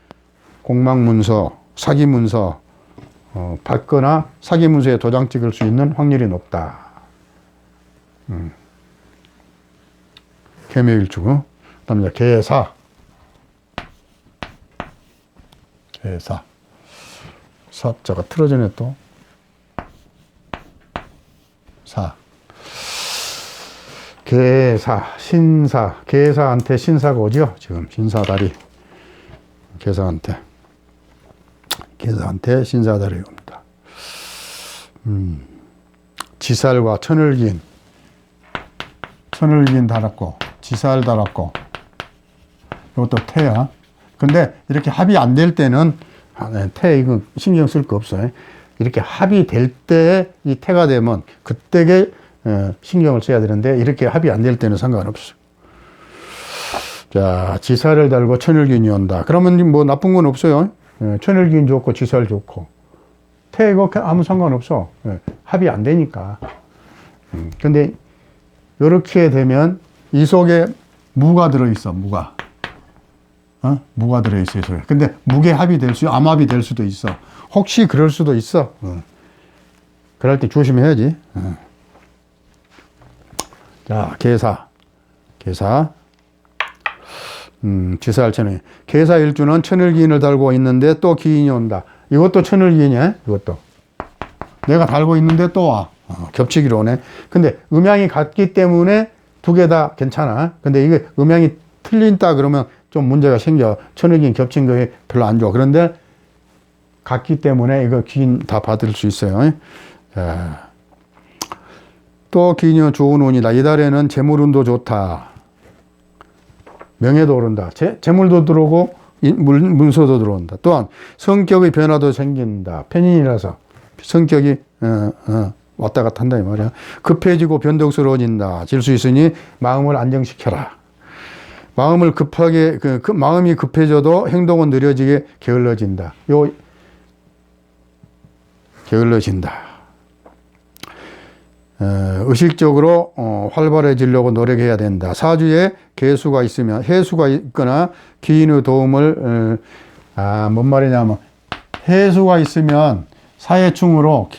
공망 문서, 사기 문서 받거나 사기 문서에 도장 찍을 수 있는 확률이 높다. 계묘일주. 그다음에 계사. 사자가 틀어지네 또. 계사, 신사. 계사한테 신사가 오죠. 지금 신사다리. 계사한테. 계사한테 신사달이 옵니다. 지살과 천을기인 달았고 지살 달았고 이것도 태야. 근데 이렇게 합이 안 될 때는 태 이거 신경 쓸 거 없어요. 이렇게 합이 될 때 이 태가 되면 그때게 신경을 써야 되는데 이렇게 합이 안 될 때는 상관없어요. 자, 지살을 달고 천을기인이 온다. 그러면 뭐 나쁜 건 없어요. 천을기인 좋고 지살 좋고 태 이거 아무 상관없어. 합이 안 되니까. 근데 이렇게 되면 이 속에 무가 들어있어. 무가 들어있어요. 근데 무게 합이 될 수, 암합이 될 수도 있어. 혹시 그럴 수도 있어. 그럴 때 조심해야지. 자, 계사. 지살 천을. 계사 일주는 천을기인을 달고 있는데 또 기인이 온다. 이것도 천을기인이야. 이것도. 내가 달고 있는데 또 와. 겹치기로 오네. 근데 음양이 같기 때문에 두 개 다 괜찮아. 근데 이게 음양이 틀린다 그러면 좀 문제가 생겨. 천을기인 겹친 거에 별로 안 좋아. 그런데 같기 때문에 이거 기인 다 받을 수 있어요. 자, 또 기인이 좋은 운이다. 이달에는 재물운도 좋다. 명예도 오른다. 재물도 들어오고 문서도 들어온다. 또한 성격의 변화도 생긴다. 편인이라서 성격이 왔다 갔다 한다 이 말이야. 급해지고 변덕스러워진다. 질 수 있으니 마음을 안정시켜라. 마음이 급해져도 행동은 느려지게 게을러진다. 게을러진다. 의식적으로 활발해지려고 노력해야 된다. 사주에 해수가 있거나 기인의 도움을 뭔 말이냐면 해수가 있으면 사해충으로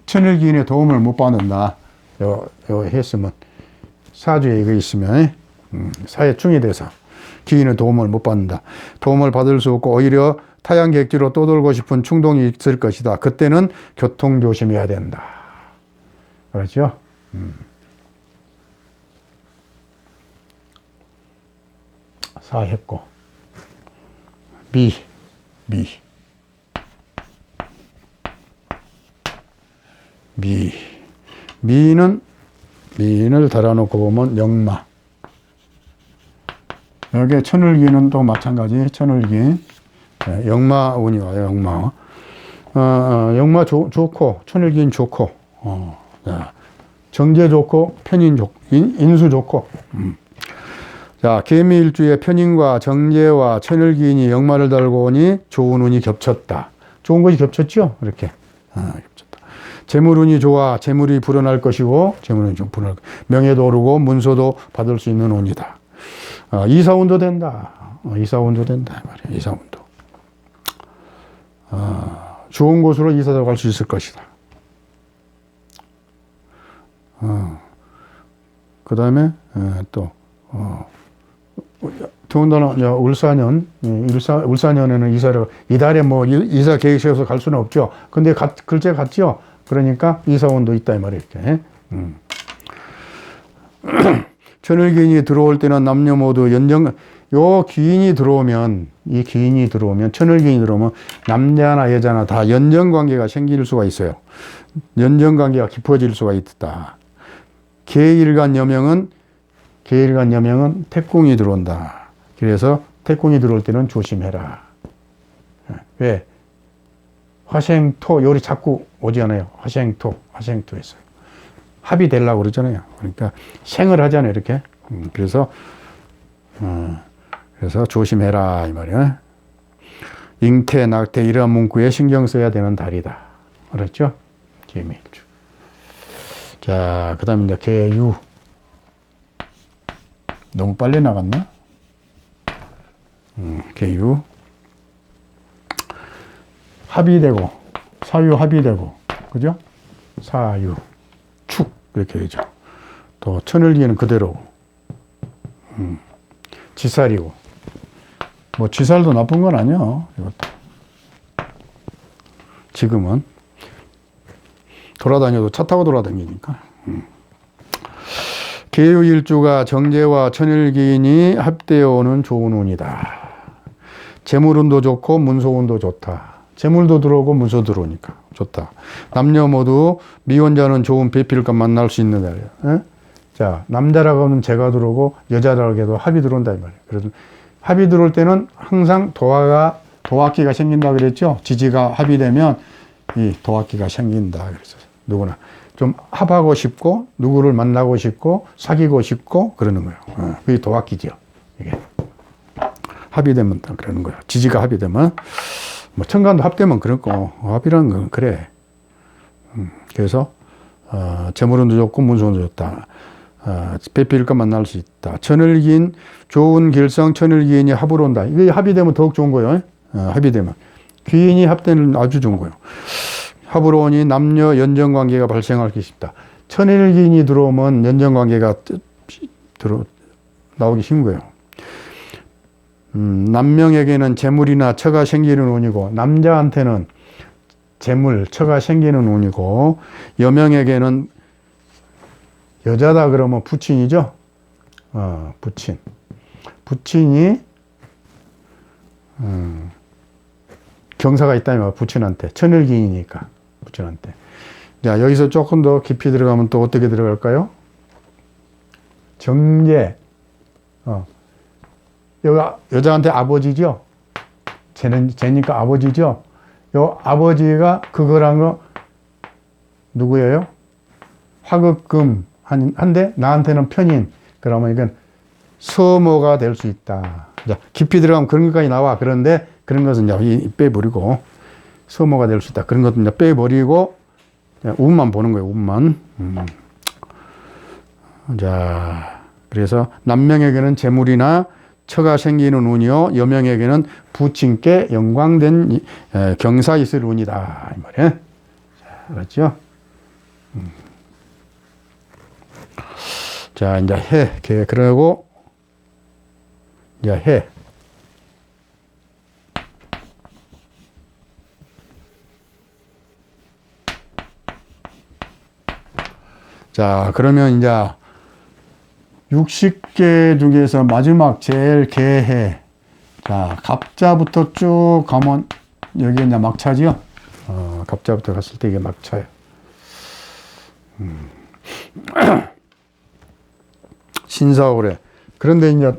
천을기인의 도움을 못 받는다. 요 했으면 사주에 이거 있으면 사해충이 돼서 기인의 도움을 못 받는다. 도움을 받을 수 없고 오히려 타양객지로 떠돌고 싶은 충동이 있을 것이다. 그때는 교통 조심해야 된다. 그렇죠? 사했고 미인을 달아놓고 보면 영마. 여기 천을기는 또 마찬가지. 천을기 영마 운이 와요. 영마. 영마 좋고 천을기는 좋고 정제 좋고 편인 좋고 인수 좋고. 자, 개미일주에 편인과 정제와 천을기인이 영마를 달고 오니 좋은 운이 겹쳤다. 좋은 것이 겹쳤죠? 이렇게. 겹쳤다. 재물운이 좋아. 재물이 불어날 것이고, 재물운이 좀 불어날 것. 명예도 오르고 문서도 받을 수 있는 운이다. 이사운도 된다. 이사운도 된다. 말이야. 이사운도. 좋은 곳으로 이사도 갈 수 있을 것이다. 그 다음에, 더군다나 울사년에는 이달에 뭐 이사 계획 세워서 갈 수는 없죠. 근데 글자 같죠. 그러니까 이사운도 있다 이 말이에요. 이렇게. 천을기인이 들어올 때는 남녀 모두 이 기인이 들어오면 천을기인이 들어오면 남자나 여자나 다 연정관계가 생길 수가 있어요. 연정관계가 깊어질 수가 있다. 계일간 여명은 태궁이 들어온다. 그래서 태궁이 들어올 때는 조심해라. 왜? 화생토 요리 자꾸 오잖아요. 화생토 했어요. 합이 되려고 그러잖아요. 그러니까 생을 하잖아요. 이렇게. 그래서 조심해라 이 말이야. 잉태, 낙태 이러한 문구에 신경 써야 되는 달이다. 알았죠? 개미일주. 자, 그 다음에 이제 개유. 너무 빨리 나갔나? 개유. 합이 되고, 사유 합이 되고, 그죠? 사유, 축, 이렇게 되죠. 또, 천을기는 그대로고, 지살이고. 뭐, 지살도 나쁜 건 아니야, 이것도. 지금은. 돌아다녀도 차 타고 돌아다니니까. 개유일주가 정제와 천일기인이 합되어 오는 좋은 운이다. 재물운도 좋고 문소운도 좋다. 재물도 들어오고 문서 들어오니까 좋다. 남녀 모두 미혼자는 좋은 배필과 만날 수 있는 달이야. 자, 남자라고 하면 재가 들어오고 여자라고 해도 합이 들어온다 이 말이에요. 그래서 합이 들어올 때는 항상 도화기가 생긴다 그랬죠. 지지가 합이 되면 이 도화기가 생긴다. 그래서 누구나 좀 합하고 싶고 누구를 만나고 싶고 사귀고 싶고 그러는 거예요. 그게 도화기죠. 이게 합이 되면 그러는 거예요. 지지가 합이 되면 뭐 천간도 합되면 그렇고 합이라는 건 그래. 그래서 재물운도 좋고 문서운도 좋다. 배필과 만날 수 있다. 천을기인 좋은 길성 천을기인이 합으로 온다. 이게 합이 되면 더욱 좋은 거예요. 합이 되면 귀인이 합되는 아주 좋은 거예요. 합으로 오니 남녀 연정관계가 발생할 게 있다. 천일기인이 들어오면 연정관계가 나오기 쉬운 거예요. 남명에게는 재물이나 처가 생기는 운이고 남자한테는 재물, 처가 생기는 운이고 여명에게는 여자다 그러면 부친이죠. 부친. 부친이 경사가 있다면 부친한테 천을기이니까 부친한테. 자, 여기서 조금 더 깊이 들어가면 또 어떻게 들어갈까요? 정제. 여자한테 아버지죠. 쟤니까 아버지죠. 요 아버지가 그거란 거 누구예요? 화극금 한데 나한테는 편인. 그러면 이건 서모가 될 수 있다. 자, 깊이 들어가면 그런 것까지 나와. 그런데 그런 것은 이제 빼버리고 서모가 될 수 있다. 그런 것은 이제 빼버리고 운만 보는 거예요. 운만. 자, 그래서 남명에게는 재물이나 처가 생기는 운이요 여명에게는 부친께 영광된 경사 있을 운이다 이 말이에요. 자, 알았죠? 자, 이제 해. 그러고 이제 해. 자, 그러면 이제 60개 중에서 마지막 제일 개해. 자, 갑자부터 쭉 가면 여기 이제 막차지요. 갑자부터 갔을 때 이게 막차예요. 신사오래. 그런데 이제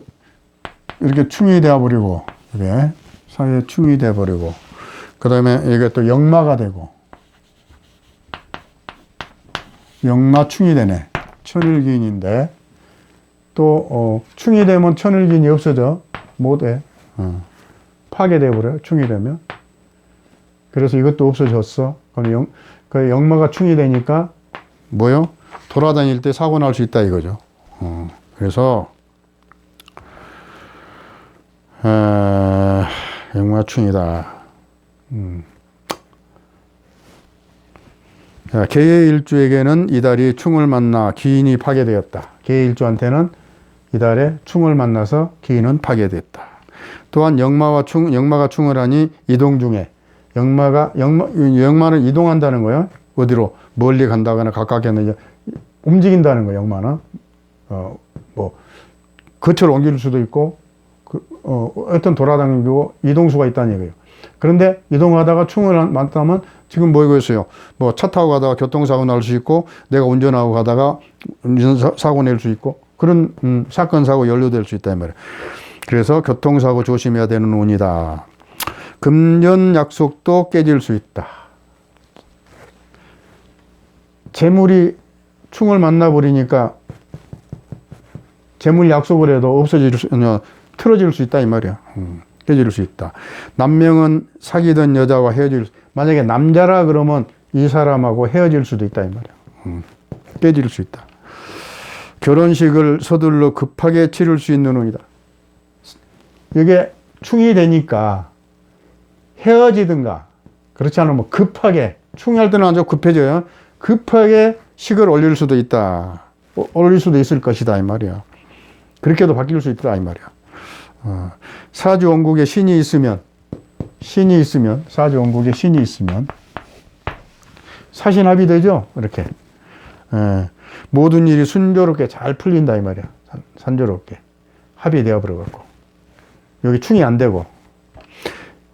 이렇게 충이 되어버리고, 이게 사이에 충이 되어버리고, 그 다음에 이게 또 역마가 되고, 역마충이 되네. 천일기인인데, 또, 충이 되면 천일기인이 없어져. 못해. 파괴돼 버려요. 충이 되면. 그래서 이것도 없어졌어. 그럼 그 역마가 충이 되니까, 뭐요? 돌아다닐 때 사고 날 수 있다 이거죠. 그래서, 역마충이다. 계일주에게는 이달이 충을 만나 기인이 파괴되었다. 계일주한테는 이달에 충을 만나서 기인은 파괴됐다. 또한 역마가 충을 하니 이동 중에 역마는 이동한다는 거예요. 어디로 멀리 간다거나 가깝게 하는 움직인다는 거예요. 역마는 뭐 거처를 옮길 수도 있고 어떤 돌아다니고 이동수가 있다는 얘기예요. 그런데 이동하다가 충을 만나면 지금 뭐 이거였어요. 뭐 차 타고 가다가 교통사고 날 수 있고 내가 운전하고 가다가 운전사고 낼 수 있고 그런 사건 사고 연루될 수 있다 이 말이에요. 그래서 교통사고 조심해야 되는 운이다. 금전 약속도 깨질 수 있다. 재물이 충을 만나버리니까 재물 약속을 해도 틀어질 수 있다 이 말이야. 깨질 수 있다. 남명은 사귀던 여자와 만약에 남자라 그러면 이 사람하고 헤어질 수도 있다 이 말이야. 깨질 수 있다. 결혼식을 서둘러 급하게 치를 수 있는 운이다. 이게 충이 되니까 헤어지든가 그렇지 않으면 급하게 충이할 때는 아주 급해져요. 급하게 식을 올릴 수도 있다. 올릴 수도 있을 것이다 이 말이야. 그렇게도 바뀔 수 있다 이 말이야. 사주 원국에 신이 있으면 사주 원국에 신이 있으면 사신합이 되죠. 이렇게 모든 일이 순조롭게 잘 풀린다 이 말이야. 산조롭게 합이 되어 버려갖고 여기 충이 안 되고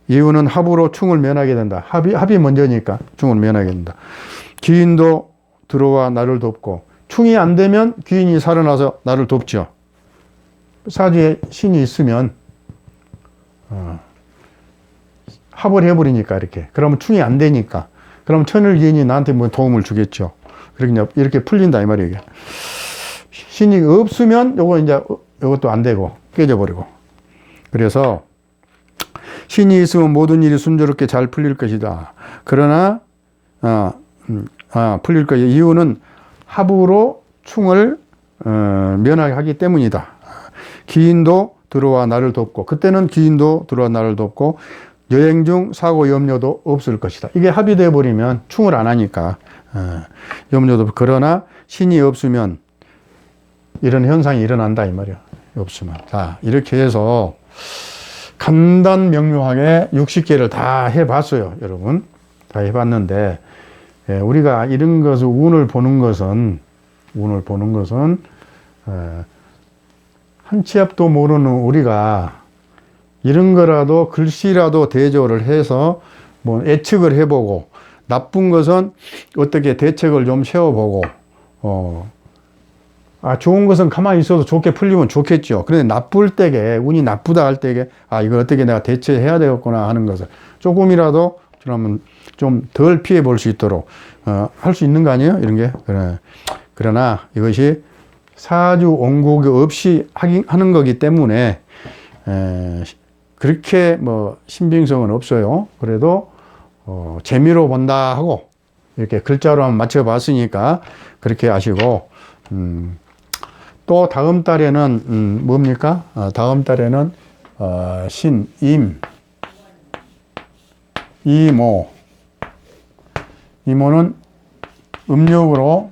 이유는 합으로 충을 면하게 된다. 합이 먼저니까 충을 면하게 된다. 귀인도 들어와 나를 돕고, 충이 안 되면 귀인이 살아나서 나를 돕죠. 사주에 신이 있으면 합을 해버리니까 이렇게. 그러면 충이 안 되니까. 그럼 천을귀인이 나한테 뭐 도움을 주겠죠. 이렇게 풀린다 이 말이에요. 신이 없으면 요거 이제 요것도 안 되고 깨져버리고. 그래서 신이 있으면 모든 일이 순조롭게 잘 풀릴 것이다. 그러나 풀릴 것이 이유는 합으로 충을 면하게 하기 때문이다. 귀인도 들어와 나를 돕고, 그때는 귀인도 들어와 나를 돕고, 여행 중 사고 염려도 없을 것이다. 이게 합의돼 버리면 충을 안 하니까 염려도. 그러나 신이 없으면 이런 현상이 일어난다 이 말이야. 없으면. 자, 이렇게 해서 간단 명료하게 60개를 다 해봤어요, 여러분. 다 해봤는데, 우리가 이런 것을 운을 보는 것은 한 치 앞도 모르는 우리가 이런 거라도 글씨라도 대조를 해서 뭐 예측을 해보고, 나쁜 것은 어떻게 대책을 좀 세워보고, 좋은 것은 가만히 있어도 좋게 풀리면 좋겠죠. 그런데 나쁠 때게, 운이 나쁘다 할 때게, 이걸 어떻게 내가 대처해야 되겠구나 하는 것을 조금이라도 그러면 좀 덜 피해 볼 수 있도록 할 수 있는 거 아니에요? 이런 게. 그러나 이것이 사주 원국이 없이 하는 거기 때문에 그렇게 뭐 신빙성은 없어요. 그래도 재미로 본다 하고 이렇게 글자로 한번 맞춰 봤으니까 그렇게 아시고, 또 다음 달에는 뭡니까? 다음 달에는 신, 임, 이모. 이모는 음력으로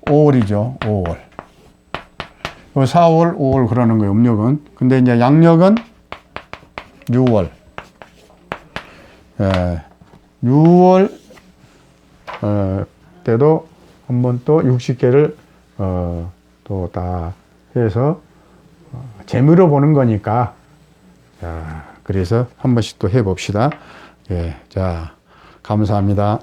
5월이죠. 5월. 4월, 5월 그러는 거예요. 음력은. 근데 이제 양력은 6월. 6월 때도 한번 또 60개를 또 다 해서 재미로 보는 거니까, 자, 그래서 한 번씩 또 해봅시다. 자, 감사합니다.